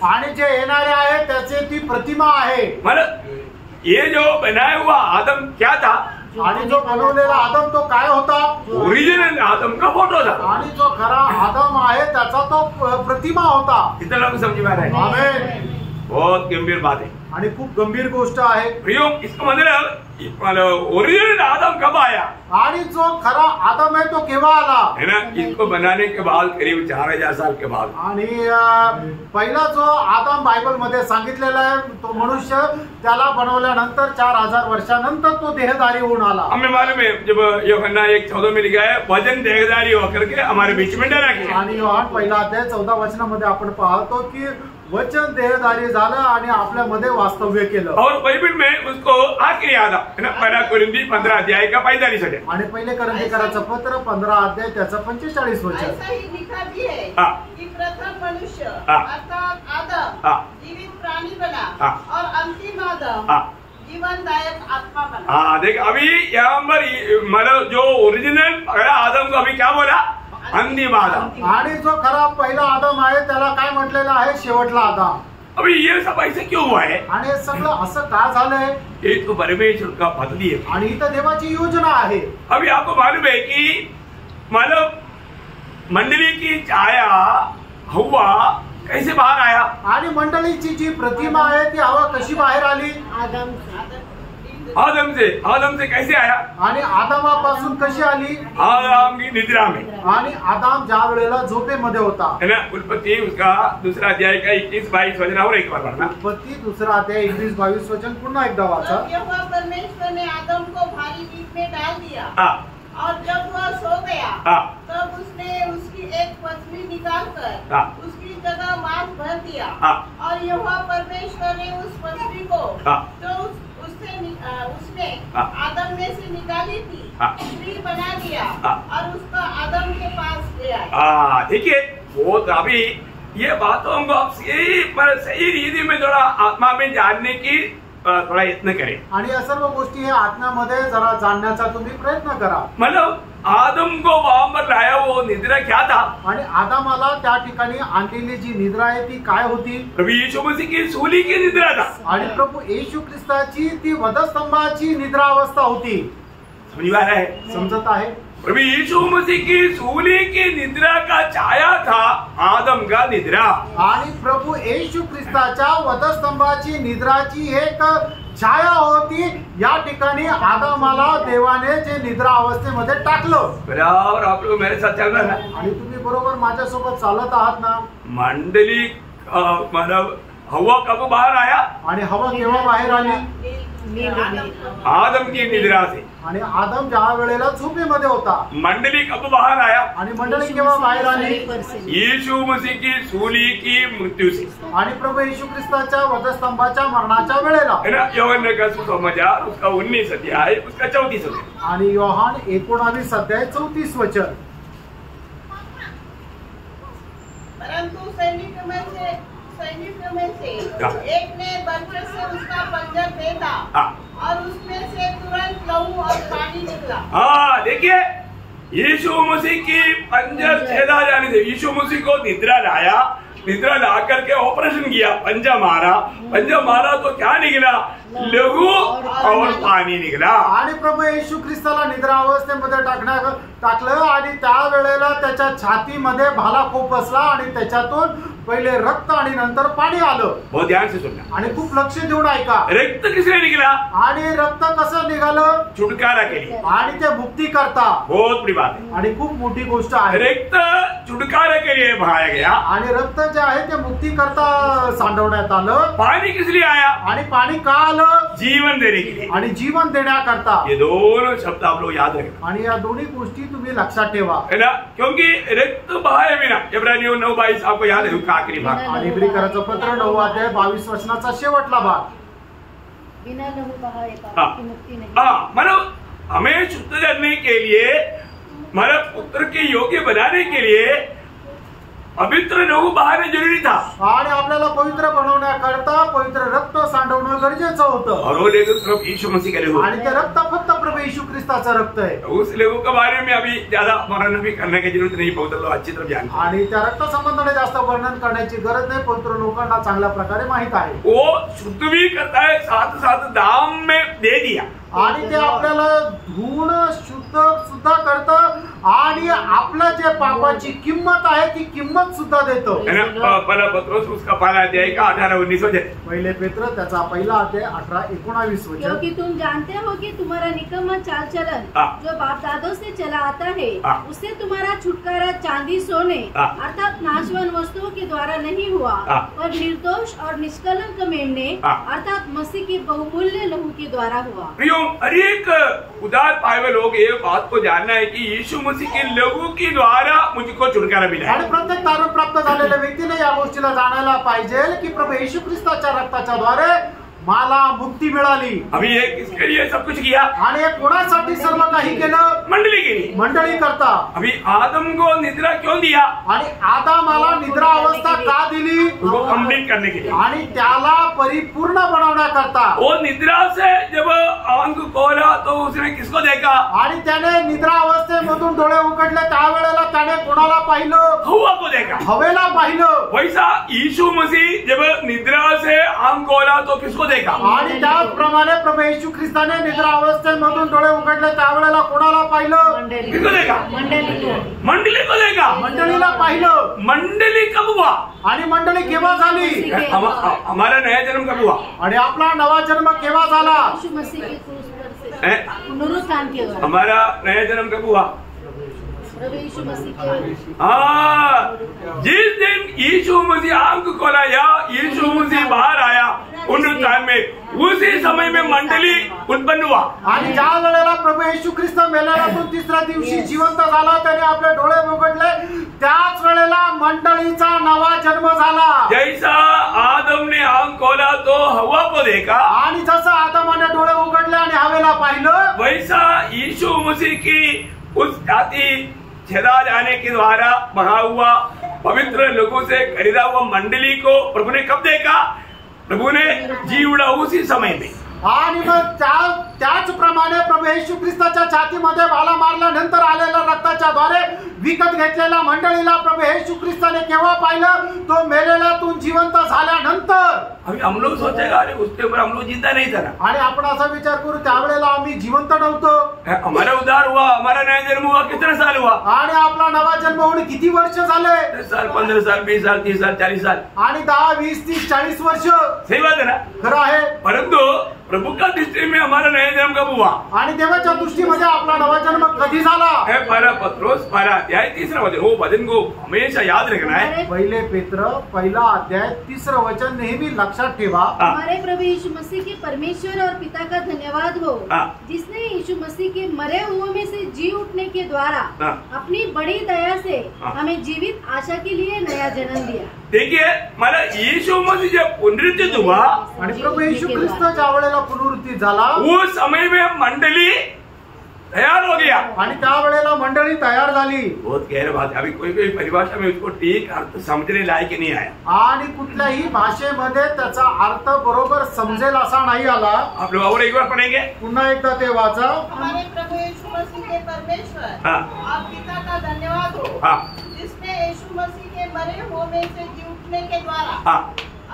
आणि जे येणारे आहे त्याचे ती प्रतिमा आहे. मतलब ये जो बनाया हुआ आदम क्या था? आणि जो बनवलेला आदम तो काय होता? ओरिजिनल आदम का फोटो था. आणि जो खरा आदम आहे त्याचा तो प्रतिमा होता. कितना लोग समझ में आ रहा है? आमेन. बहुत गंभीर बात है आणि खूप गंभीर गोष्ट आहे. प्रियो, इसका मतलब ओरिजिनल आदम कब आया? आणि जो खरा आदम आहे तो केव्हा आला? है ना, इसको बनाने के बाद करीब 4000 साल के बाद. आणि पहिला जो आदम बायबल मध्ये सांगितलेला आहे तो मनुष्य त्याला बनवल्यानंतर 4000 वर्षानंतर तो देहधारी होऊन आला. हमें मालूम है जब यूहन्ना 1:14 में लिखा है वचन देहधारी होकर के हमारे बीच में डरा गया. आणि योहान पहिला अध्याय 14 वचनामध्ये आपण पाहतो की वचन देहधारी झालं आणि आपल्यामध्ये वास्तव्य केलं. और बाइबल में उसको आखिरी आदम है ना, पहला कोरिन्थी 15 अध्याय का 45 वचन. आणि पहिले करंथीकराचं पत्र 15 अध्याय त्याचं 45 वचन. ऐसा ही लिखा भी है कि प्रथम मनुष्य हाँ। अर्थात आदम हाँ। जीवित प्राणी बना हाँ। और अंतिम आदम हाँ। जीवनदायक आत्मा बना. हाँ देख, अभी यहाँ पर मतलब जो ओरिजिनल पहला आदम को अभी क्या बोला? अंतिम आदम. आणि जो खरा पहिला आदम आहे त्याला काय म्हटलेलं आहे? शेवटला आदम. अभी ये सब ऐसे क्यों हुआ है? आणि हे सगळं असं का झालंय? ये तो परमेश्वर का पद्धति है. आणि इथं देवाची योजना आहे. अभी आपको मालूम है कि मतलब मंडली की छाया हवा कैसे बाहर आया? आणि मंडळीची जी प्रतिमा आहे ती हवा कशी बाहेर आली? आदम से कैसे आया? आणि आदामापासून कशी आली? आदम की निद्रा में. आणि आदाम ज्या वेळेला झोपेमध्ये होता. है ना, उत्पत्ति उसका दूसरा अध्याय का 21-22 वचन और एक बार पढ़ना. उत्पत्ति दूसरा अध्याय 21-22 वचन पुन्हा एकदा वाचा. तब यहोवा परमेश्वर ने आदम को भारी नींद में डाल दिया हाँ. और जब वह सो गया हाँ. तब उसने उसकी एक पसली निकालकर हाँ. उसकी जगह मांस भर दिया. हाँ. और यहोवा परमेश्वर ने उस पसली को हाँ. जो उसने हाँ. आदम में से निकाली थी हाँ. स्त्री बना दिया हाँ. और उसका आदम के पास ले आया. हाँ देखिए, वो तो अभी ये बातों को आप सही रीति में थोड़ा आत्मा में जानने की थोड़ा यत्न करें. आणि या सर्व गोष्टी हे आत्म्यामध्ये जरा जाणण्याचा तुम्ही प्रयत्न करा. मतलब आदम को वहां पर लाया, वो निद्रा क्या था? आणि आदामाला त्या ठिकाणी आणलेली जी निद्रा आहे ती काय होती? प्रभु यीशु मसीह की सूली की निद्रा था. आणि प्रभू येशू ख्रिस्ताची ती वधस्तंभाची निद्रा अवस्था होती. समझ में आ रहा है? समजत आहे? प्रभु यीशु मसीह की सूली की निद्रा का छाया था आदम का निद्रा. आणि प्रभू येशू ख्रिस्ताच्या वधस्तंभाची निद्राची एक छाया होती. या ठिकाणी आदामाला देवाने जे निद्रा अवस्थेमध्ये टाकलं. बराबर आप लोग मेरे साथ चल रहे हैं. आणि तुम्ही बरोबर माझ्यासोबत चालत आहात ना? मंडली मतलब हवा कब बाहर आया? आणि हवा केव्हा बाहेर आली? आदम की निद्रा से. आणि आदम ज्या वेळेला झोपेमध्ये होता. मंडली कब बाहर आया? आणि मंडळी केव्हा बाहेर आली? यीशु मसीह की सूली की मृत्यू से. आणि प्रभू येशू ख्रिस्ताच्या वधस्तंभाच्या मरणाच्या वेळेला. है ना, यूहन्ना का सुसमाचार उसका 19 अध्याय उसका 34 वचन. आणि योहान 19 अध्याय 34 वचन. परंतु सैनिक में से एक ने बर्छस से उसका पंजर फेंका और उसमें से तुरंत लहू और पानी निकला. हाँ देखिए, यीशु मसीह की पंजर छेदा जाने से यीशु मसीह को निद्रा लाया. निद्रा ला करके ऑपरेशन किया, पंजा मारा तो क्या निकला? लघु और पाणी निघाला. आणि प्रभू येशू ख्रिस्ताला निद्रा अवस्थेमध्ये टाकलं आणि त्या वेळेला त्याच्या छातीमध्ये भाला खूप बसला आणि त्याच्यातून पहिले रक्त आणि नंतर पाणी आलं. बहुत ध्यान से सुनना. आणि खूप लक्ष देऊन ऐका. रक्त किसने निकला? आणि रक्त कसं निघालं? छुटकारा के लिए. आणि ते मुक्ती करता. बहुत बड़ी बात है. आणि खूप मोठी गोष्ट आहे. रक्त छुटकारा के लिए बहाया गया. आणि रक्त जे आहे ते मुक्ती करता सांडवण्यात आलं. पानी किस लिए आया? आणि पाणी का आलं? जीवन देने के लिए. आणि जीवन देण्याकरता. ये दोनों शब्द आप लोग याद रखना. आणि या दोन्ही गोष्टी तुम्ही लक्षात ठेवा. है ना, क्योंकि रक्त बहाए बिना, इब्रानियों 9:22 आपको याद है, आखिरी भाग. आणि इब्रिकराचं पत्र 9 अध्याय 22 वचनाचा शेवटला भाग. बिना लहू बहाए पाप की मुक्ति नहीं. हाँ, मतलब हमें शुद्ध करने के लिए, मतलब पुत्र के योग्य बनाने के लिए पवित्र लहू बहाना जरूरी था. आणि आपल्याला पवित्र बनवण्याकरता पवित्र रक्त सांडवणं गरजेचं होतं. और वो लहू सिर्फ यीशु मसीह का लहू. आणि ते रक्त फक्त प्रभू येशू ख्रिस्ताचं रक्त आहे. उस लहू के बारे में अभी ज्यादा वर्णन भी करने की जरूरत नहीं, बहुत लोग अच्छी तरह जानते हैं. आणि त्या रक्त संबंधाने जास्त वर्णन करण्याची गरज नाही. पवित्र लोकांना चांगल्या प्रकारे माहित आहे. वो शुद्ध भी करता है, साथ साथ दाम में दे दिया. आणि ते आपल्याला धुवून शुद्ध सुद्धा करतं आणि आपलं जे पापाची किंमत आहे ती किंमत सुद्धा देतो. पहला पत्रोस उसका पहला अध्याय का 18-19 वचन. पहिले पेत्र त्याचा पहिला अध्याय 18-19 वचन. क्योंकि तुम जानते हो कि तुम्हारा निकम्मा चाल चलन जो बाप दादों से चला आता है उससे तुम्हारा छुटकारा चांदी सोने अर्थात नाशवान वस्तुओं के द्वारा नहीं हुआ और निर्दोष और निष्कलंक मेमने अर्थात मसीह के बहुमूल्य लहू के द्वारा हुआ. हर एक उदार पाए हुए लोग ये बात को जानना है कि यीशु मसीह के लहू के द्वारा मुझको छुटकारा मिला है. आणि प्रत्येक तारण प्राप्त झालेल्या व्यक्तीने या गोष्टीला जाणायला पाहिजे की प्रभू येशू ख्रिस्ताच्या रक्ताच्या द्वारे मला मुक्ती मिळाली. अभी ये किसके लिए सब कुछ किया? आणि हे कोणासाठी सर्व काही केलं? मंडली के लिए. मंडळी करता. अभी आदम को निद्रा क्यों दिया? आणि आदामाला निद्रा अवस्था का दिली? उसको कंप्लीट करने के लिए. आणि त्याला परिपूर्ण बनवण्याकरता. वो निद्रा से जब आंख खोला तो उसने किसको देखा? आणि त्याने निद्रा अवस्थेमधून डोळे उघडले त्यावेळेला त्याने कोणाला पाहिलं? हवा को देखा. हवेला पाहिलं. वैसा यीशु मसीह जब निद्रा से आंख खोला तो किसको देखा? आणि त्याचप्रमाणे प्रभू येशू ख्रिस्ताने निद्रा अवस्थेमधून डोळे उघडले त्यावेळेला कोणाला पाहिलं? किसको देखा? मंडली को देखा. मंडळीला पाहिलं. मंडली कब हुआ? आणि मंडळी केव्हा झाली? हमारा नया जन्म कब हुआ? आणि आपला नवा जन्म केव्हा झाला? यीशु मसीह के क्रूस पर से पुनरुत्थान के द्वारा. हमारा नया जन्म कब हुआ? प्रभु यीशु मसीह के. हाँ, जिस दिन यीशु मसीह आंख खोला या यीशु मसीह बाहर आया पुनरुत्थान में उसी समय में मंडली उत्पन्न हुआ. आणि ज्या वेळेला प्रभू येशू ख्रिस्त मेल्यानंतर तिसऱ्या दिवशी जिवंत झाला त्याने आपले डोळे उघडले त्याच वेळेला मंडळीचा नवा जन्म झाला. जैसा आदम ने आंख खोला तो हवा को देखा आणि जसं आदमाने डोळे उघडले आणि हवेला पाहिलं वैसा यीशु मसीह की उस जाति छेदा जाने के द्वारा बढ़ा हुआ पवित्र लोगों से खरीदा हुआ मंडली को प्रभु ने कब देखा? प्रभु ने जी उड़ा उसी समय में. आणि मग त्याचप्रमाणे प्रभू येशू ख्रिस्ताच्या छातीमध्ये भाला मारल्यानंतर आलेल्या रक्ताच्या द्वारे विकत घेतलेल्या मंडळीला प्रभू येशू ख्रिस्ताने केव्हा पाहिलं? तो मेलेल्यातून जिवंत झाल्यानंतर. अभी हम लोग सोचेगा अरे उसके ऊपर हम लोग जिंदा नहीं था. आणि आपण असा विचार करू त्यावेळेला आम्ही जिवंत नव्हतो. हमारा उद्धार हुआ, हमारा नया जन्म हुआ कितने साल हुआ? आणि आपला नवा जन्म होऊन किती वर्ष झाले? 10 साल, 15 साल, 20 साल, 30 साल, 40 साल. आणि 10, 20, 30, 40 वर्ष. सही बात है ना? खरं आहे. परंतु प्रभु का दृष्टि में हमारा नया जन्म कब हुआ? आणि देवाच्या दृष्टीमध्ये आपला नवा जन्म कधी झाला? पहला पत्रोस पहला अध्याय 3 वचन. वो वचन को हमेशा याद रखना है. पहिले पेत्र पहिला अध्याय 3 वचन नेहमी लक्षात ठेवा. हमारे प्रभु यीशु मसीह के परमेश्वर और पिता का धन्यवाद हो जिसने यीशु मसीह के मरे हुए में से जी उठने के द्वारा अपनी बड़ी दया से हमें जीवित आशा के लिए नया जन्म दिया. देखिए मला यीशु मसीह जब पुनरुत्थित हुआ आणि प्रभू येशू ख्रिस्त ज्या वेळेला पुनरुत्थित झाला उस समय में मंडली तैयार हो गया. आणि त्यावेळेला मंडळी तयार झाली. बहुत गहरा बात है. अभी कोई परिभाषा में उसको ठीक अर्थ समझने लायक नहीं आया. आणि कुठल्याही भाषेमध्ये त्याचा अर्थ बरोबर समजेल असा नाही आला. आप लोग और एक बार पढ़ेंगे. पुन्हा एकदा ते वाचा. हमारे प्रभु यीशु मसीह के परमेश्वर और पिता का धन्यवाद हो जिसने यीशु मसीह के मरे हुए में से जी उठने के द्वारा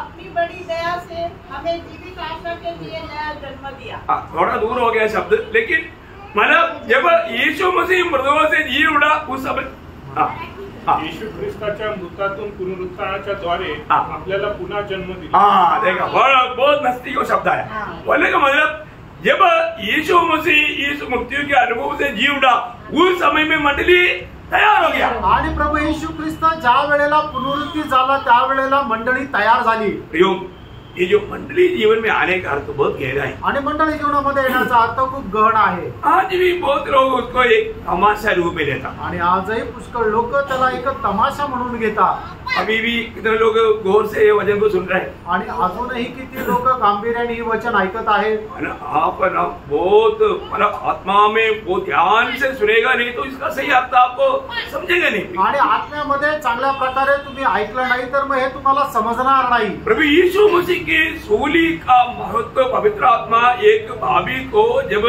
अपनी बड़ी दया से हमें जीवित आशा के लिए नया जन्म दिया. थोड़ा दूर हो गया शब्द लेकिन मतलब जब यीशु मसीह मृतों से जी उड़ा उस समय येशू ख्रिस्ताच्या मृतातून पुनरुत्थानाच्या द्वारे आपल्याला पुन्हा जन्म दिला. हाँ देखा बहुत नजदीक वो शब्द है. बोलने का मतलब जब यीशु मसीह इस मृत्यु के अनुभव से जी उड़ा उस समय में मंडली तयार हो गया. आणि प्रभू येशू ख्रिस्त ज्या वेळेला पुनरुत्थित झाला त्यावेळेला मंडळी तयार झाली. ये जो मंडली जीवन में आने का अर्थ बहुत गहरा है. आणि मंडळी जीवनामध्ये येण्याचा अर्थ खूप गहन आहे. आज भी बहुत लोग उसको एक तमाशा रूप में लेता. आणि आजही पुष्कळ लोक त्याला एक तमाशा म्हणून घेतात. अभी भी कितने लोग गौर से ये वचन को सुन रहे हैं. आणि अजूनही किती लोक गांभीर्याने ही वचन ऐकत आहेत. आप ना बहुत मतलब आत्मा में वो ध्यान से सुनेगा नहीं तो इसका सही अर्थ आपको समझेगा नहीं. आणि आत्म्यामध्ये चांगल्या प्रकारे तुम्ही ऐकलं नाही तर मग हे तुम्हाला समजणार नाही. प्रभु यीशु मसीह की सूली का महत्व पवित्र आत्मा एक भाभी को जब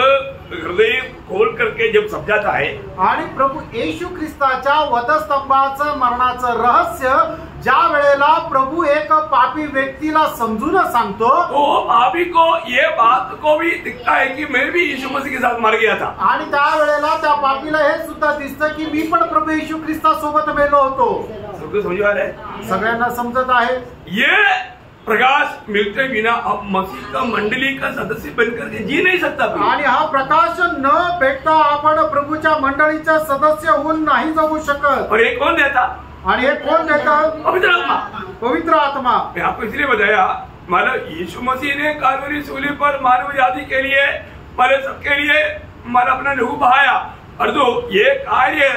हृदय खोल करके जब समझाता है, आणि प्रभू येशू ख्रिस्ताच्या वधस्तंभाचं मरणाचं रहस्य ज्या वेळेला प्रभू एक पापी व्यक्तीला समजून सांगतो, तो पापी को ये बात को भी दिखता है कि मैं भी यीशु मसीह के साथ मर गया था। आणि त्या वेळेला त्या पापीला हे सुद्धा दिसतं की मी पण प्रभू येशू ख्रिस्तासोबत मेलो होतो। सबको समझ आ रहा है? सगळ्यांना समजत आहे? ये प्रकाश मिलते बिना अब मसीह का मंडली का सदस्य बनकर के जी नहीं सकता कोई। आणि हा प्रकाश न भेटता आपण प्रभूच्या मंडळीचा सदस्य होऊन नाही जगू शकत। और ये कौन देता? आणि हे कोण देतं? पवित्र आत्मा। पवित्र आत्मा। मैं आपको इसलिए बताया, मतलब यीशु मसीह ने कालवरी सूली पर मानव जाति के लिए, मतलब सबके लिए मतलब अपना लहू बहाया, और तो ये कार्य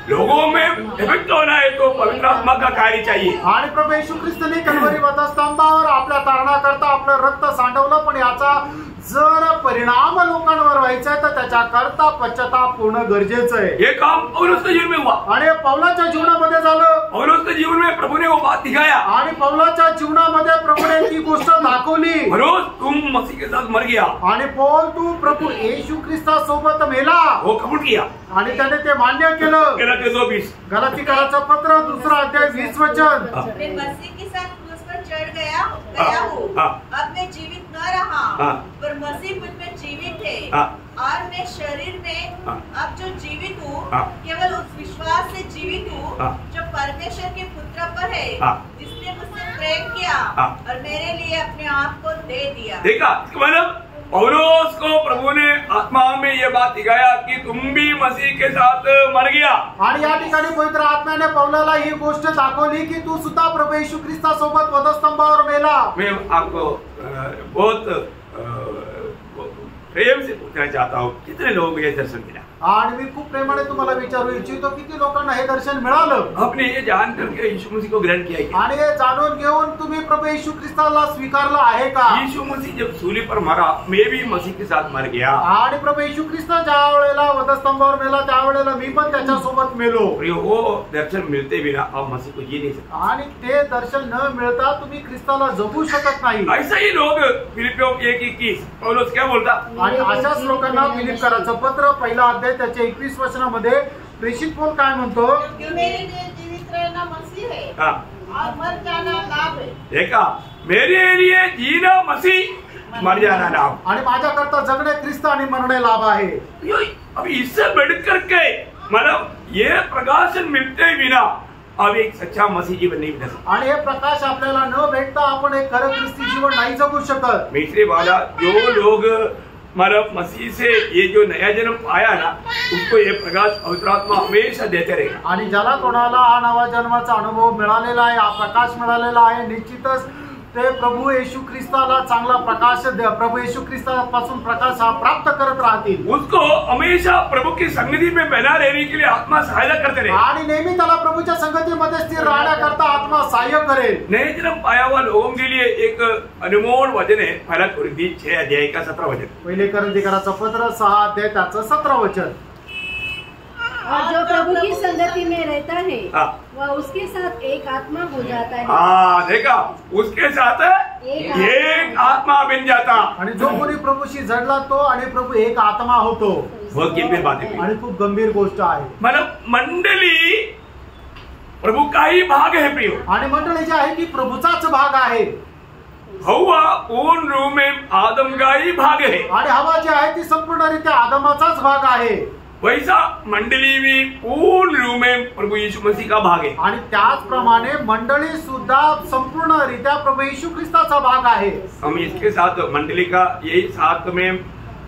लोगों में इफेक्ट होना है तो पवित्र आत्मा का कार्य चाहिए। आणि प्रभू येशू ख्रिस्ताने कल्वरी वधस्तंभावर आपल्या तारणाकरता आपलं रक्त सांडवलं, पण याचा जर परिणाम लोकांवर व्हायचा आहे तर त्याच्याकरता पश्चाताप होणं गरजेचं आहे। ये काम पौलुस के जीवन में हुआ, आणि पौलाच्या जीवनामध्ये झालं। पौलुस के जीवन में प्रभु ने वो बात दिखाया, आणि पौलाच्या जीवनामध्ये प्रभूने ती गोष्ट दाखवली। पौलुस तुम मसीह के साथ मर गया, आणि पौल तू प्रभू येशू ख्रिस्तासोबत मेला, वो कबूल किया। आणि त्याने ते मान्य केलं। गलाती 2:20 गलातीकराचं पत्र 2 अध्याय 20 वचन। मैं मसीह के साथ क्रूस पर चढ़ गया हूँ। अब मैं जीवित न रहा, पर मसीह मुझ में जीवित है, और मैं शरीर में अब जो जीवित हूँ केवल उस विश्वास से जीवित हूँ जो परमेश्वर के पुत्र पर है, जिसने मुझसे प्रेम किया और मेरे लिए अपने आप को दे दिया। देखा, मतलब पौलुस को प्रभु ने आत्मा में ये बात दिखाया कि तुम भी मसीह के साथ मर गया। आणि या ठिकाणी पवित्र आत्म्याने पौलाला ही गोष्ट दाखवली की तू सुद्धा प्रभू येशू ख्रिस्तासोबत वधस्तंभावर मेला। मैं आपको बहुत प्रेम से पूछना चाहता हूँ, कितने लोगों को ये दर्शन मिला? आणि मी खूप प्रेमाने तुम्हाला विचारू इच्छितो किती लोकांना हे दर्शन मिळालं? आपने ये जान करके यीशु मसीह को ग्रहण किया क्या? आणि हे जाणून घेऊन तुम्ही प्रभू येशू ख्रिस्ताला स्वीकारलं आहे का? यीशु मसीह जब सूली पर मरा, मैं भी मसीह के साथ मर गया। आणि प्रभू येशू ख्रिस्त ज्या वेळेला वधस्तंभावर मेला त्यावेळेला मी पण त्याच्यासोबत मेलो। वो दर्शन मिलते बिना आप मसीह को जी नहीं सकते। आणि ते दर्शन न मिळता तुम्ही ख्रिस्ताला जगू शकत नाही। ऐसा ही लोग फिलिपियों 1:21 पौलुस क्या बोलता? आणि अशाच लोकांना फिलिप्पियराचं पत्र 1 अध्याय त्याच्या 21 वचनामध्ये प्रेषित पौल काय म्हणतो? क्योंकि मेरे लिए जीवित रहना मसीह है और मर जाना लाभ है। देखा, मेरे लिए जीना मसीह, मर जाना लाभ। आणि माझ्याकरता जगणे ख्रिस्त आणि मरणे लाभ आहे। अब इससे बढ़कर के मतलब ये प्रकाशन मिलते बिना अब एक सच्चा मसीह जीवन नहीं बन सकता। आणि हे प्रकाश आपल्याला न भेटता आपण एक खरं ख्रिस्ती जीवन नाही जगू शकत। मिश्री वाला जो लोग मतलब मसीह से ये जो नया जन्म पाया ना, उसको ये प्रकाश पवित्र आत्मा हमेशा देते रहेगा। आणि ज्याला कोणाला हा नवा जन्माचा अनुभव मिळालेला आहे, हा प्रकाश मिळालेला आहे, निश्चितच ते प्रभू येशू ख्रिस्ताला चांगला प्रकाश प्रभू येशू ख्रिस्तापासून प्रकाश हा प्राप्त करत राहतील। उसको हमेशा प्रभु की संगति में बना रहने के लिए आत्मा सहायता करते रहे, आणि नेहमी त्याला प्रभूच्या संगतीमध्ये स्थिर राहण्याकरता आत्मा सहाय्य करेल। नए जन्म पाया हुआ लोगों के लिए एक अनमोल वचन है, पहला कुरिन्थी 6 अध्याय का 17 वचन। पहिले कुरिन्थीकराचं पत्र 6 अध्याय त्याचं 17 वचन। और जो प्रभु की संगति में रहता है वह उसके साथ एक आत्मा हो जाता है। देखा, उसके साथ एक आत्मा बन जाता। आणि जो कोणी प्रभूशी जडला तो आणि प्रभू एक आत्मा होतो। बहुत गंभीर बात है आणि खूप गंभीर गोष्ट आहे। मतलब मंडली प्रभु का ही भाग है प्रियो, आणि मंडळी जे आहे ती प्रभूचाच भाग आहे। हवा पूर्ण रूप में आदम का ही भाग है, आणि हवा जी आहे ती संपूर्णरित्या आदमाचाच भाग आहे। वैसा मंडली भी पूर्ण रूप में प्रभु यीशु मसीह का भाग है। आणि त्याचप्रमाणे मंडळी सुद्धा संपूर्णरित्या प्रभू येशू ख्रिस्ताचा भाग आहे। हम इसके साथ मंडली का यही साथ में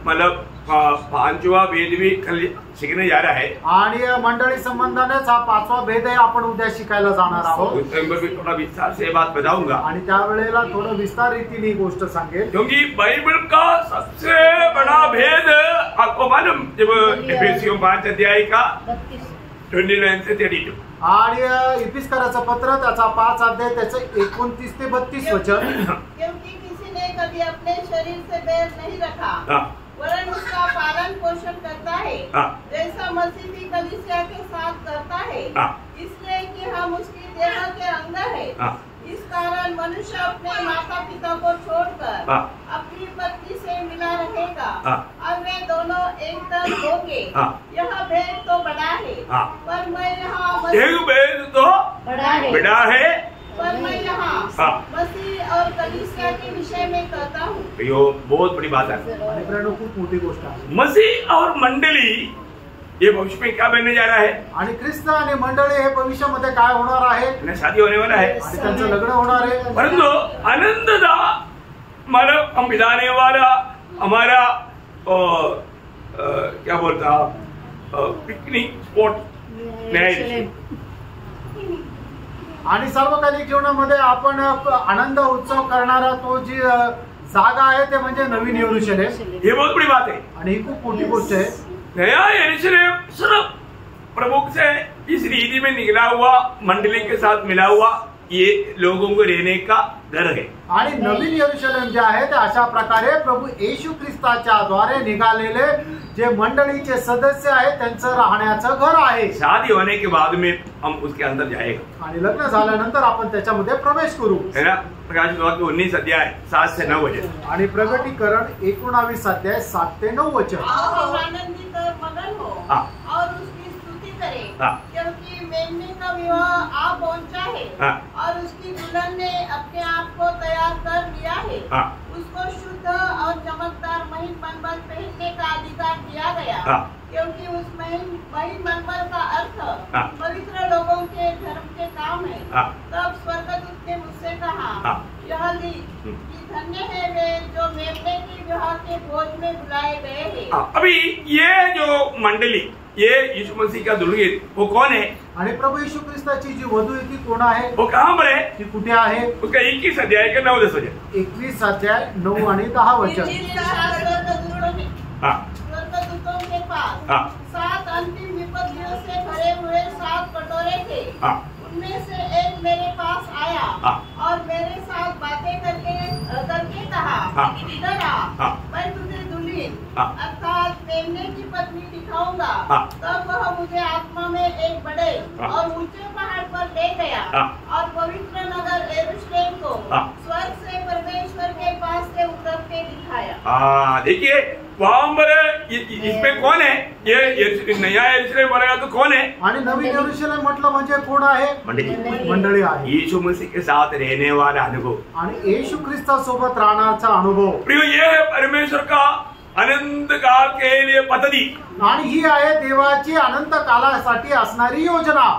मतलब 5वां भेद भी कल सीखने जा रहा है। आणि मंडळी संबंधानेच हा 5वा भेद आहे आपण उद्या शिकायला जाणार आहोत। उस टाइम पर भी थोड़ा विस्तार से बात बताऊंगा, आणि त्यावेळेला थोडं विस्तार रीतीने ही गोष्ट सांगेल। क्योंकि बाइबल का सबसे बड़ा भेद आपको मालूम, जब एफेसियों 5 अध्याय का 29 से 32 आणि इफिसकराचं पत्र त्याचा 5 अध्याय त्याचं 29 ते 32 वचन। क्योंकि किसी ने कभी अपने शरीर से बैर नहीं रखा, वरन उसका पालन पोषण करता है, जैसा मसीह भी कलीसिया के साथ करता है, इसलिए कि हम उसकी देह के अंग हैं। इस कारण मनुष्य अपने माता पिता को छोड़कर हाँ। अपनी पत्नी से मिला रहेगा हाँ। और वे दोनों एक तन होंगे। हाँ। यह भेद तो बड़ा है, हाँ। पर मैं यहाँ एक भेद तो बड़ा है, पर मैं यहाँ हाँ। मसीह और कलीसिया के विषय में कहता हूँ। यो बहुत बड़ी बात है। आणि मित्रांनो, खूप मोठी गोष्ट आहे. मसीह और मंडली ये भविष्य में क्या बनने जा रहा है? आणि ख्रिस्त आणि मंडळी हे भविष्यामध्ये काय होणार आहे इन्हें शादी होने वाला है, आणि त्यांचं लग्न होणार आहे. परंतु आनंददा मतलब हम बिताने वाला हमारा क्या बोलता पिकनिक स्पॉट नहीं। आणि सार्वकालिक जीवनामध्ये आपण आनंद उत्सव करणारा तो जी जागा आहे ते म्हणजे नवीन यरूशलेम. ये बहुत बड़ी बात है। आणि ही खूप मोठी गोष्ट आहे. नया यरूशलेम सिर्फ प्रभु से इस रीति में निकला हुआ मंडली के साथ मिला हुआ ये लोगों को रहने का घर है। आणि नवीन यरूशलेम जे आहे ते अशा प्रकारे प्रभू येशू ख्रिस्ताच्या द्वारे निघालेले जे मंडळीचे सदस्य आहेत त्यांचं राहण्याचं घर आहे. शादी होने के बाद में हम उसके अंदर जाएगा आणि लग्न झाल्यानंतर आपण त्याच्यामध्ये प्रवेश करू. है ना। प्रकाशित वाक्य 19 अध्याय 7 से 9 वचन। आणि प्रगटीकरण 19 अध्याय 7 ते 9 वचन. और आनंदित और मगन हो हाँ। और उसकी स्तुति करें, हाँ। क्योंकि मेमने का विवाह आ पहुंचा है हाँ। और उसकी दुल्हन ने अपने आप को तैयार कर लिया है। हाँ। उसको शुद्ध और चमकदार महीन मनमल पहनने का अधिकार दिया गया, हाँ। क्योंकि उस महीन मनमल का अर्थ हाँ। पवित्र लोगों के धर्म के काम है। हाँ। तब स्वर्गदूत ने मुझसे कहा, हाँ। यह लिख कि धन्य है वे जो मेमने के विवाह के भोज में बुलाए गए हैं। हाँ, अभी ये जो मंडली ये यीशु मसीह का दुल्हन वो कौन है? आणि प्रभू येशू ख्रिस्ताची जी वधू आहे ती कोण आहे? वो कहाँ पर है? ती कुठे आहे? उसका 21 अध्याय के 9-10 वचन। 21 अध्याय 9 आणि 10 वचन. हाँ। स्वर्गदूतों के पास हाँ। 7 अंतिम विपत्तियों से भरे हुए 7 कटोरे थे। हाँ। उनमें से एक मेरे पास आया हाँ। और मेरे साथ बातें करके कहा, हाँ। इधर आ, हाँ। मैं तुझे दुल्हन हाँ। अर्थात मेमने की पत्नी दिखाऊंगा। हाँ। तब वह मुझे आत्मा में एक बड़े हाँ। और ऊंचे पहाड़ पर ले गया हाँ। और पवित्र नगर यरूशलेम को हाँ। स्वर्ग से परमेश्वर के पास से उतरते दिखाया। हाँ, देखिए वहां पर इसमें कौन है? ये नया यरूशलेम बनेगा तो कौन है? आणि नवीन यरूशलेम म्हटलं म्हणजे कोण आहे? मंडळी आहे. यीशु मसीह के साथ रहने वाला अनुभव आणि येशू ख्रिस्तासोबत राहण्याचा अनुभव. प्रिय, ये है परमेश्वर का अनंत काल के लिए पद्धति। आणि ही आहे देवाची अनंत कालासाठी असणारी योजना.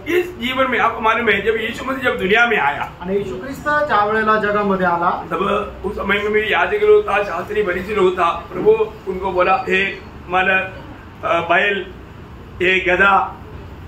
इस जीवन में आपको मालूम है जब यीशु मसीह जब दुनिया में आया आणि येशू ख्रिस्त ज्या वेळेला जगामध्ये आला तब उस समय में भी याजक लोग था, शास्त्री फरीसी लोग था। प्रभु उनको बोला हे मन बैल हे गधा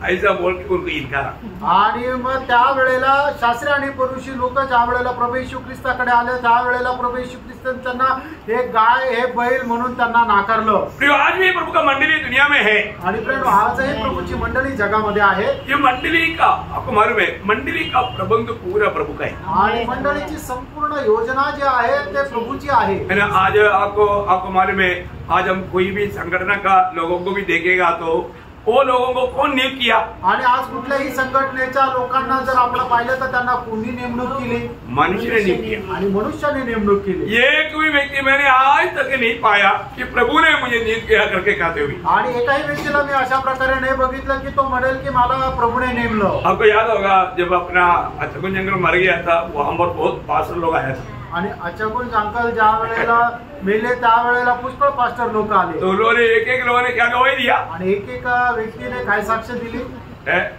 ऐसा बोल के उनको इनकारा। आणि मग त्या वेळेला शास्त्री आणि फरीसी लोक ज्या वेळेला प्रभू येशू ख्रिस्ताकडे आले त्या वेळेला प्रभू येशू ख्रिस्त त्यांना हे गाय हे बैल म्हणून त्यांना नाकारलं. प्रिय, आज भी प्रभु का मंडली दुनिया में है। आणि प्रेम आजही प्रभूची मंडळी जगामध्ये आहे. ये मंडली का आपको मालूम है मंडली का प्रबंध पूरा प्रभु का है। आणि मंडळीची संपूर्ण योजना जी आहे ते प्रभूची आहे. है ना। आज आपको मालूम है आज हम कोई भी संगठन का लोगों को भी देखेगा तो वो लोगों को कौन नियुक्त किया? आणि आज कुठल्याही संघटनेच्या लोकांना जर आपण पाहिलं तर त्यांना कोणी नेमणूक केली? मनुष्य ने नियुक्त किया। आणि मनुष्याने नेमणूक केली. एक भी व्यक्ति मैंने आज तक नहीं पाया कि प्रभु ने मुझे नियुक्त किया करके कहते हुए। आणि एकाही व्यक्तीला मी अशा प्रकारे नाही बघितलं की तो म्हणेल की मला प्रभूने नेमलं. आपको याद होगा जब अपना अचगुन जंगल मर गया था वहां पर बहुत पास्टर लोग आए थे। आणि अचगुन अंकल ज्या वेळेला मेले त्या वेळेला पुष्कळ पास्टर लोक आले. तो लोगों ने एक लोगों ने क्या गवाही दिया? आणि एक व्यक्तीने काय साक्ष दिली?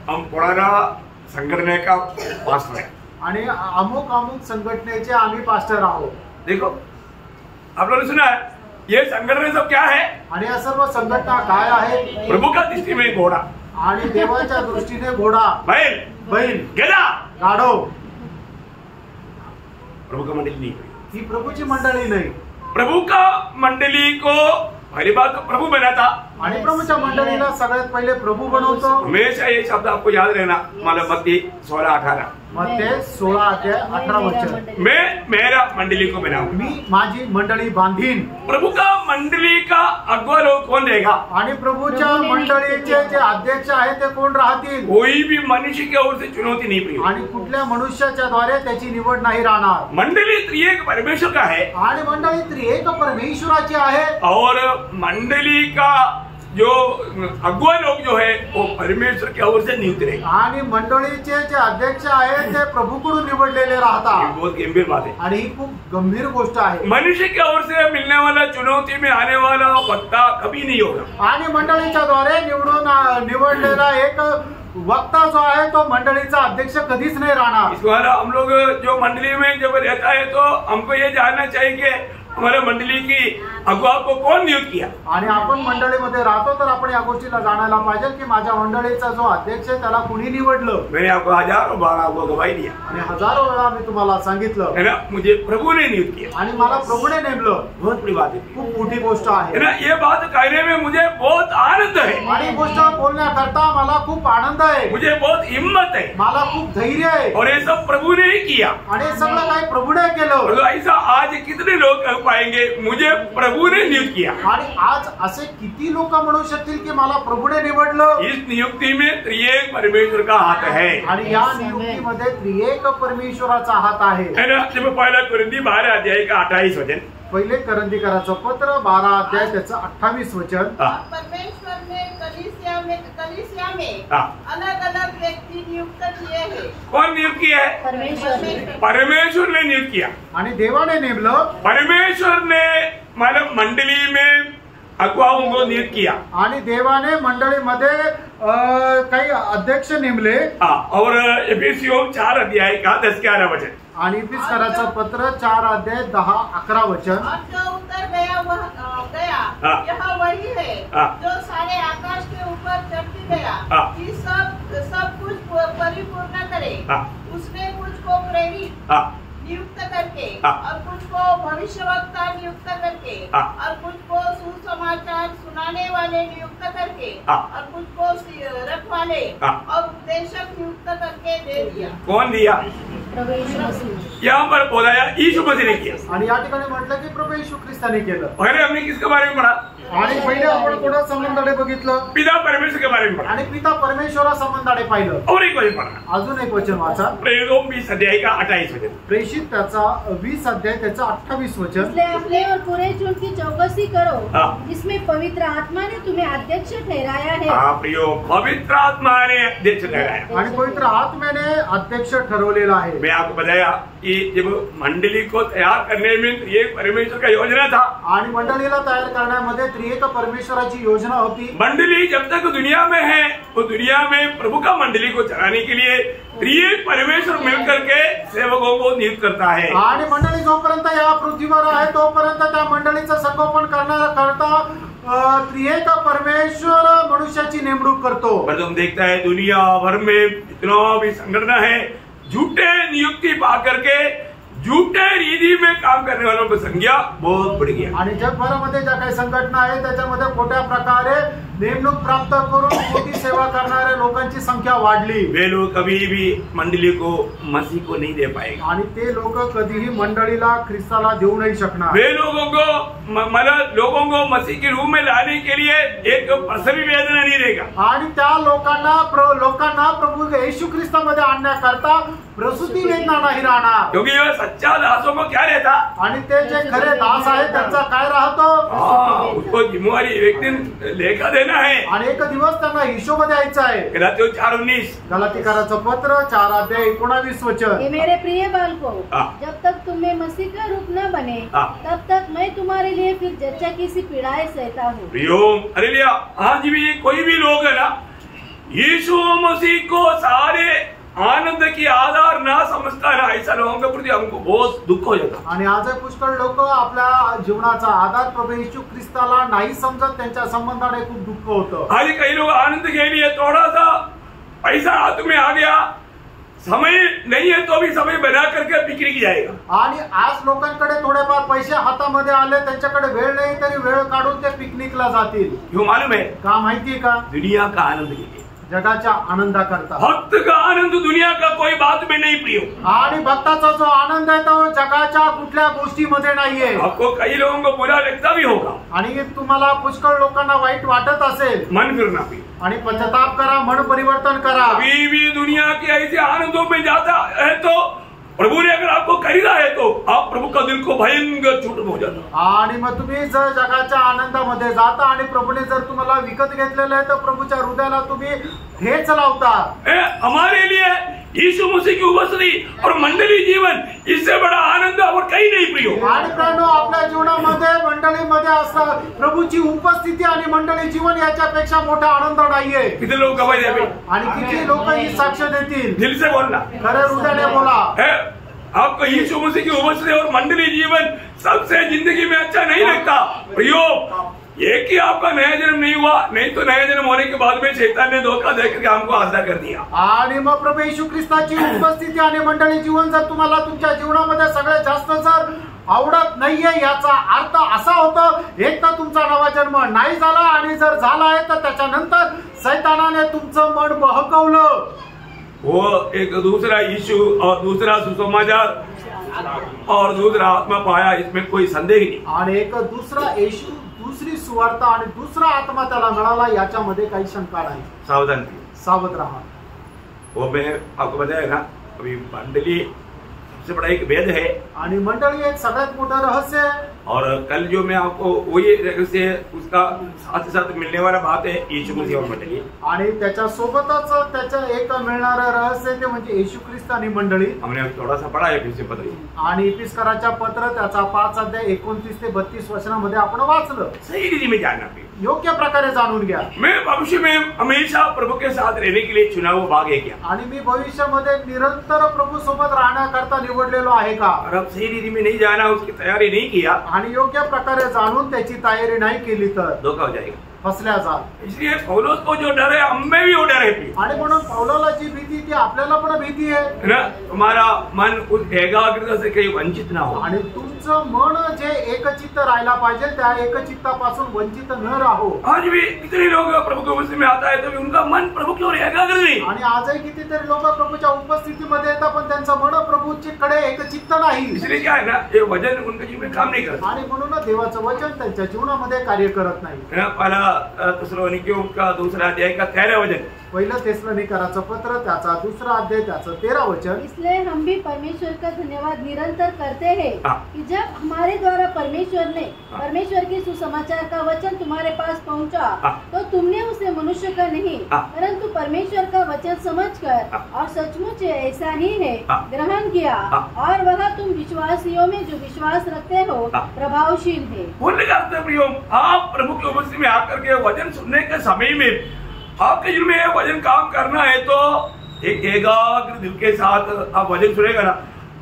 हम पुराना संगठन का पास्टर है आणि अमुक अमुक संघटनेचे आम्ही पास्टर आहोत. देखो आप लोगों ने सुना है ये संगठन सब क्या है? आणि या सर्व संघटना काय आहे? प्रभु का दृष्टि में घोड़ा, आणि देवाच्या दृष्टीने घोडा, बैल, बैल, गधा, गाढव. प्रभु का मंडली नहीं। ही प्रभूची मंडळी नाही. प्रभु का मंडली को पहली बात तो प्रभु बना था। आणि प्रभूच्या मंडळीला सगळ्यात पहिले प्रभू बनवतो. हमेशा ये शब्द आपको याद रहना. मला मत्ती 16:18 मत्ती 16:18 वचन. मैं मेरा मंडली को बनाऊं. मी माझी मंडळी बांधीन. प्रभु का मंडली का अगुवा लोग कौन रहेगा? आणि प्रभूच्या मंडळीचे जे अध्यक्ष आहेत ते कोण राहतील? कोई भी मनुष्य की ओर से चुनौती नहीं पड़ी. आणि कुठल्या मनुष्याच्या द्वारे त्याची निवड नाही राहणार. मंडली त्रिएक परमेश्वर का है. आणि मंडळी त्रिएक परमेश्वराची आहे. और मंडली का जो अगुवा लोग जो है वो परमेश्वर की ओर से नियुक्त रहेगा. आणि मंडळीचे जे अध्यक्ष आहेत ते प्रभूकडून निवडलेले राहतात. बहुत गंभीर बात है. आणि ही खूप गंभीर गोष्ट आहे. मनुष्य की ओर से मिलने वाला चुनौती में आने वाला वक्ता कभी नहीं होगा. आणि मंडळीच्या द्वारे निवडलेला एक वक्ता जो आहे तो मंडळीचा अध्यक्ष कधीच नाही राहणार. इस द्वारा हम लोग जो मंडली में जब रहता है तो हमको ये जानना चाहिए कि हमारे मंडली की अगुवा को कौन नियुक्त किया. आणि आपण मंडळीमध्ये राहतो तर आपण या गोष्टीला जाणायला पाहिजे की माझ्या मंडळीचा जो अध्यक्ष आहे त्याला कुणी निवडलं. मैंने आपको हजारों बार आपको गवाही दिया. आणि हजारो वेळा मी तुम्हाला सांगितलं है ना. मुझे प्रभु ने नियुक्त किया. आणि मला प्रभूने नेमलं. बहुत बड़ी बात है. खूप मोठी गोष्ट है आहे. ना. ये बात कहने में मुझे बहुत आनंद है. आणि गोष्ट बोलण्याकरता मला खूप आनंद आहे. मुझे बहुत हिम्मत है. मला खूप धैर्य आहे. और ये सब प्रभु ने ही किया. आणि सगळं काही प्रभूने केलं. तो ऐसा आज कितने लोग कह पाएंगे मुझे प्रभु ने नियुक्त किया. आणि आज असे किती लोक म्हणू शकतील की मला प्रभूने निवडलं. इस नियुक्ति में त्रिएक परमेश्वर का हाथ है. आणि या नियुक्तीमध्ये त्रिएक परमेश्वराचा हात आहे. है ना. जब पहला कुरिन्थी 12 का 28 वचन. पहिले करंथीकराचं पत्र 12 त्याचं 28 वचन. परमेश्वर ने कलीसिया में अलग अलग व्यक्ति नियुक्त किए हैं. कौन नियुक्त किया है? परमेश्वर ने नियुक्त किया. आणि देवाने नेमलं. परमेश्वर ने मतलब मंडली में अगुवाओं को नियुक्त किया. आणि देवाने मंडळीमध्ये काही अध्यक्ष नेमले. और एफेसियों 4 का 10-11 वचन. आणि इफिसकराचं पत्र 4:10-11 वचन. और जो उतर गया यह वही है जो सारे आकाश के ऊपर चढ़ती गया कि सब कुछ परिपूर्ण करे. उसने कुछ को प्रेरित नियुक्त करके और कुछ को भविष्यवक्ता नियुक्त करके और कुछ को सुसमाचार सुनाने वाले नियुक्त करके और कुछ को रखवाले और उपदेशक नियुक्त करके दे दिया. कौन दिया? यहाँ पर बोला यीशु मसीह ने किया. आणि या ठिकाणी म्हटलं की प्रभू येशू ख्रिस्ताने केलं. पहले हमने किसके बारे में पढ़ा? आणि पहिले आपण कोणा संबंधाने बघितलं? पिता परमेश्वर के बारे में पढ़ा. आणि पिता परमेश्वरा संबंधाने पाहिलं. और एक वचन पढ़ा. अजून एक वचन वाचा. प्रेरितों 20 का 28 वचन. प्रेषित त्याचा 20 त्याचं 28 वचन. इसलिए अपने और पूरे झुंड की चौकसी करो जिसमें पवित्र आत्मा ने तुम्हें अध्यक्ष ठहराया है. प्रियो पवित्र आत्मा ने अध्यक्ष ठहराया. आणि पवित्र आत्म्याने अध्यक्ष ठरवलेला आहे. मैं आपको बताया कि जब मंडली को तैयार करने में त्रिएक परमेश्वर का योजना था. आणि मंडळीला तयार करण्यामध्ये त्रिएक परमेश्वराची योजना होती. मंडली जब तक दुनिया में है वो दुनिया में प्रभु का मंडली को चलाने के लिए त्रिएक परमेश्वर मिलकर के सेवकों को नियुक्त करता है. आणि मंडळी जोपर्यंत या पृथ्वीवर आहे तोपर्यंत त्या मंडळीचं संगोपन करता त्रिएक परमेश्वर मनुष्याची नेमणूक करतो. पर तुम देखता है दुनिया भर में इतना भी संगठन है झूठे नियुक्ति पा करके झूठे रीति में काम करने वालों की संख्या बहुत बढ़ गया. आणि जगभरामध्ये ज्या काही संघटना आहे त्याच्यामध्ये खोट्या प्रकारे नेमणूक प्राप्त करून मोठी सेवा करणाऱ्या लोकांची संख्या वाढली. वे लोग कभी भी मंडली को मसीह को नहीं दे पाएंगे. आणि ते लोक कधीही मंडळीला ख्रिस्ताला देऊ नाही शकणार. वे लोगों को मसीह के रूप में लाने के लिए एक प्रसवी वेदना नहीं रहेगा. आणि त्या लोकांना प्रभू येशू ख्रिस्तामध्ये आणण्याकरता प्रसूती वेदना नाही राहणार. क्योंकि ये सच्चा दासों को क्या रहता. आणि ते जे खरे दास आहेत त्यांचा काय राहतो. उसको जिम्मेवारी एक दिन लेखा देना है. आणि एक दिवस त्यांना हिशोब द्यायचा आहे. गलातियों 4:19. गलातीकाराचं पत्र 4:19 वचन. ये मेरे प्रिय बालकों, जब तक तुम में मसीह का रूप न बने तब तक मैं तुम्हारे लिए फिर जच्चा की सी पीड़ाएं सहता हूँ. प्रियो हालेलुया. आज भी कोई भी लोग है ना यीशु मसीह को सारे आनंद की आधार ना समजता ना ऐसा लोगों के प्रति हमको बहुत दुख हो जाता. आणि आज पुष्कळ लोक आपल्या जीवनाचा आधार प्रभू येशू ख्रिस्ताला नाही समजत. त्यांच्या संबंधाने खूप दुःख होतं. आज कई लोग आनंद के लिए थोड़ा सा पैसा हाथ में आ गया समय नहीं है तो भी समय बना करके पिकनिक जाएगा। आणि आज लोकांकडे थोडेफार पैसे हातामध्ये आले, त्यांच्याकडे वेळ नाही तरी वेळ काढून ते पिकनिकला जातील। क्यों मालूम है? का माहितीये का? दुनिया का आनंद के लिए, जगाच्या आनंदाकरता। भक्त का आनंद दुनिया का कोई बात में नहीं प्रियो। आणि भक्ताचा जो आनंद आहे तो जगाच्या कुठल्या गोष्टीमध्ये नाहीये। आपको कई लोगों को बुरा लगता भी होगा, आणि तुम्हाला पुष्कळ लोकांना वाईट वाटत असेल, मन फिरना भी, आणि पश्चाताप करा, मन परिवर्तन करा। अभी भी दुनिया के ऐसे आनंदों में जाता है तो प्रभु ने अगर आपको खरीदा है तो आप प्रभु का दिल को भयंकर छूट हो जाता। आणि मग तुम्ही जर जगाच्या आनंदामध्ये जाता आणि प्रभूने जर तुम्हाला विकत घेतलेलं आहे तर प्रभूच्या हृदयाला तुम्ही ठेच लावता। हमारे लिए यीशु मसीह की उपस्थिति और मंडली जीवन इससे बड़ा आनंद और कहीं नहीं प्रियो। आणि प्रियो, आपल्या जीवनामध्ये मंडळीमध्ये असं प्रभूची उपस्थिती आणि मंडळी जीवन याच्यापेक्षा मोठा आनंद नाहीये। किती लोक गवाही देते आणि किती लोक ही साक्ष देतील? दिल से बोलना, खरे हृदयाने बोला। आपको यीशु मसीह की उपस्थिति और मंडली जीवन सबसे जिंदगी में अच्छा नहीं लगता प्रियो। एक ही आपका नया जन्म नहीं हुआ, नहीं तो नया जन्म होने के बाद में शैतान ने धोखा देकर हमको आज़ाद कर दिया। आणि मग प्रभू येशू ख्रिस्ताची उपस्थिती आणि मंडळी जीवन जर तुम्हाला तुमच्या जीवनामध्ये सगळ्यात जास्त जर आवडत नाहीये, याचा अर्थ असा होतो एक तर तुमचा नवा जन्म नाही झाला, आणि जर झाला आहे तर त्याच्यानंतर शैतानाने तुमचं मन बहकवलं। वो एक दूसरा यीशु और दूसरा सुसमाचार और दूसरा आत्मा पाया, इसमें कोई संदेह नहीं। आणि एक दुसरा येशू, दुसरी सुवार्ता आणि दुसरा आत्मा त्याला मिळाला, याच्यामध्ये काही शंका नाही। सावधान, सावध रहा। वो मैं आपको बताया ना, अभी मंडली सबसे बड़ा एक भेद है, आणि मंडळी एक सगळ्यात मोठं रहस्य आहे। और कल जो मैं आपको वही रहस्य उसका साथ साथ मिलने वाला बात है यीशु मसीह और मंडली। आणि त्याच्या सोबतच त्याच्या एक मिळणारं रहस्य ते म्हणजे येशू ख्रिस्त आणि मंडळी। हमने थोड़ा सा पढ़ा है फिर से पत्र, आणि इफिसकराच्या पत्र त्याचा 5 अध्याय 29 ते 32 वचनामध्ये आपण वाचलं। सही रीति में जानना भी, योग्य प्रकारे जाणून घ्या। मैं भविष्य में हमेशा प्रभु के साथ रहने के लिए चुना हुआ भाग है क्या? आणि मी भविष्यामध्ये निरंतर प्रभू सोबत राहण्याकरता निवडलेलो आहे का? और अब सही रीति में नहीं जाना, उसकी तैयारी नहीं किया, आणि योग्य प्रकारे जाणून त्याची तयारी नाही केली तर धोखा हो जाएगा। फसल्या जाल। इसलिए पौलुस को जो डर है, हमें भी वो डर है। आणि म्हणून पौलाला जी भीती ती आपल्याला पण भीती आहे ना, तुम्हारा मन उस एकाग्रता से कहीं वंचित ना हो। आणि तुमचं मन जे एकचित्त राहायला पाहिजे त्या एकचित्तापासून वंचित न राहो। आज भी कितने लोग प्रभु के उपस्थिति में आता है तो भी उनका मन प्रभु की ओर एकाग्र नहीं। आणि आजही कितीतरी लोक प्रभूच्या उपस्थितीमध्ये येतात पण त्यांचं मन प्रभूकडे एकचित्त नाही। इसलिए क्या है ना, ये वजन उनके जीवन में काम नहीं करता। आणि म्हणून देवाचं वचन त्यांच्या जीवनामध्ये कार्य करत नाही। पहला थिस्सलुनीकियों का दूसरा अध्याय का 13 वचन, पहिलं थिस्सलुनीकराचं पत्र त्याचा 2रा अध्याय त्याचं 13 वचन। इसलिए हम भी परमेश्वर का धन्यवाद निरंतर करते हैं हाँ। कि जब हमारे द्वारा परमेश्वर की सुसमाचार का वचन तुम्हारे पास पहुंचा, हाँ। तो तुमने उसे मनुष्य का नहीं हाँ। परंतु परमेश्वर का वचन समझकर हाँ। और सचमुच ऐसा ही है हाँ। ग्रहण किया, हाँ। और वह तुम विश्वासियों में जो विश्वास रखते हो हाँ। प्रभावशील है। बोलने का अर्थ प्रियो, आप प्रभु की उपस्थिति में आकर के वचन सुनने के समय में आपके जीवन में वचन काम करना है तो एक एकाग्र दिल के साथ आप वचन सुनेगा ना,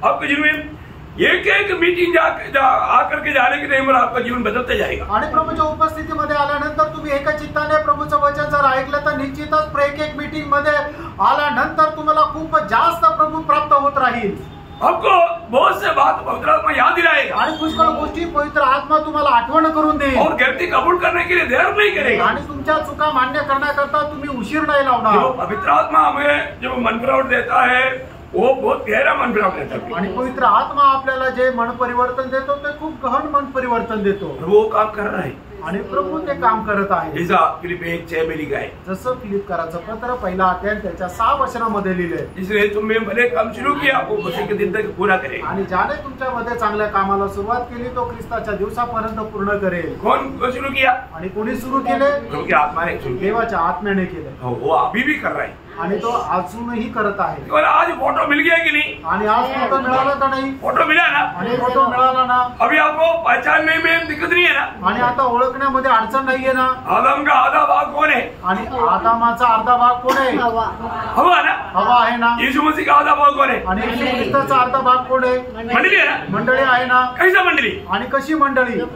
आपके जीवन में एक मीटिंग आकर के जाने के टाइम पर आपका जीवन बदलते जाएगा। आणि प्रभूच्या उपस्थितीमध्ये आल्यानंतर तुम्ही एकचित्ताने प्रभूचं वचन जर ऐकलं तर निश्चितच एक मीटिंग मध्ये आल्यानंतर तुम्हाला खूप जास्त प्रभू प्राप्त होत राहील। आपको बहुत से बात पवित्र आत्मा याद दिलाएगा आणि पुष्कळ गोष्टी पवित्र आत्मा तुम्हाला आठवण करून देईल और गलती कबूल करने के लिए देर नहीं करेगा। आणि तुमच्या चुका मान्य करण्याकरता तुम्ही उशीर नाही लावणार। जो पवित्र आत्मा हमें जो मन फिरावट देता है वो बहुत गहरा मन फिरावट देता है। आणि पवित्र आत्मा आपल्याला जे मन परिवर्तन देतो ते खूप गहन मन परिवर्तन देतो। वो काम कर रहा है आणि प्रभू ते काम करत आहे। जैसा फिलिप्पियों 1:6 में लिखा है, जसं फिलिप्पिकराचं पत्र 1 अध्याय त्याच्या 6 वचनामध्ये लिहिलंय, इसलिए तुमने भले काम शुरू किया वो मसीह के दिन तक पूरा करेगा। आणि ज्याने तुमच्यामध्ये चांगल्या कामाला सुरुवात केली तो ख्रिस्ताच्या दिवसापर्यंत पूर्ण करेल। कौन शुरू किया? आणि कोणी सुरू केले? प्रभु की आत्मा ने शुरू किया। देवाच्या आत्म्याने केले वो अभी भी कर रहा है आणि तो अजूनही करत आहे। और आज फोटो मिल गया कि नहीं? आणि आज फोटो मिळाला का नाही? फोटो मिला ना? आणि फोटो मिळाला ना? अभी आपको पहचानने में दिक्कत नहीं है ना? आणि आता ओळखण्यामध्ये अडचण नाहीये ना? आदम का आधा भाग कौन है? आणि आदामाचा अर्धा भाग कोण आहे? हवा ना? हवा आहे ना? यीशु मसीह का आधा भाग कौन है? आणि येशू ख्रिस्ताचा अर्धा भाग कोण आहे? मंडली है ना? मंडळी आहे ना? कैसा मंडली? आणि कशी मंडळी? जो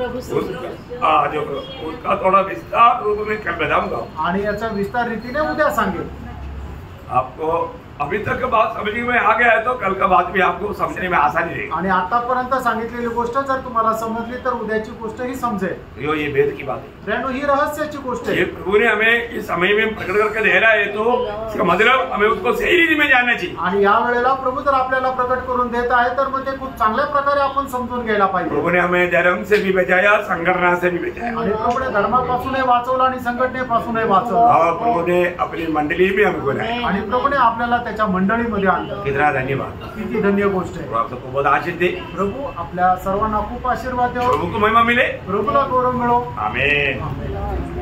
उसका थोड़ा विस्तार रूप में कल बताऊंगा। आणि याचा विस्तार रीतीने उद्या सांगेल। आपको अभी तक बात समझ में आ गया है तो कल का बात भी आपको समझने में आसानी रहेगी। आणि आतापर्यंत सांगितलेली गोष्ट जर तुम्हाला समजली तर उद्याची गोष्ट ही समजेल। ये भेद की बात है, प्रेरणो ही रहस्याची गोष्ट ये आहे। प्रभु ने हमें इस समय में प्रकट करके दे रहा है तो इसका मतलब हमें उसको सही रीति में जानना चाहिए। आणि या वेळेला प्रभु जर आपल्याला प्रकट करून देत आहे तर मग ते खूप चांगल्या प्रकारे आपण समजून घ्यायला पाहिजे। प्रभु ने हमें धर्म से भी बचाया, संगठना से भी बचाया, आणि प्रभुने धर्मापासूनही वाचवलं आणि संघटनेपासूनही वाचवलं। और प्रभु ने अपनी मंडली में हमको लाया। आणि प्रभुने आपल्याला त्याच्या मंडळीमध्ये आणलं। कितना धन्यवाद, किती धन्य गोष्ट आहे। प्रभु आपको बहुत आशीष दे, प्रभु आपल्या सर्वांना खूप आशीर्वाद देव। प्रभु को महिमा मिले, प्रभुला गौरव मिळो। आमेन।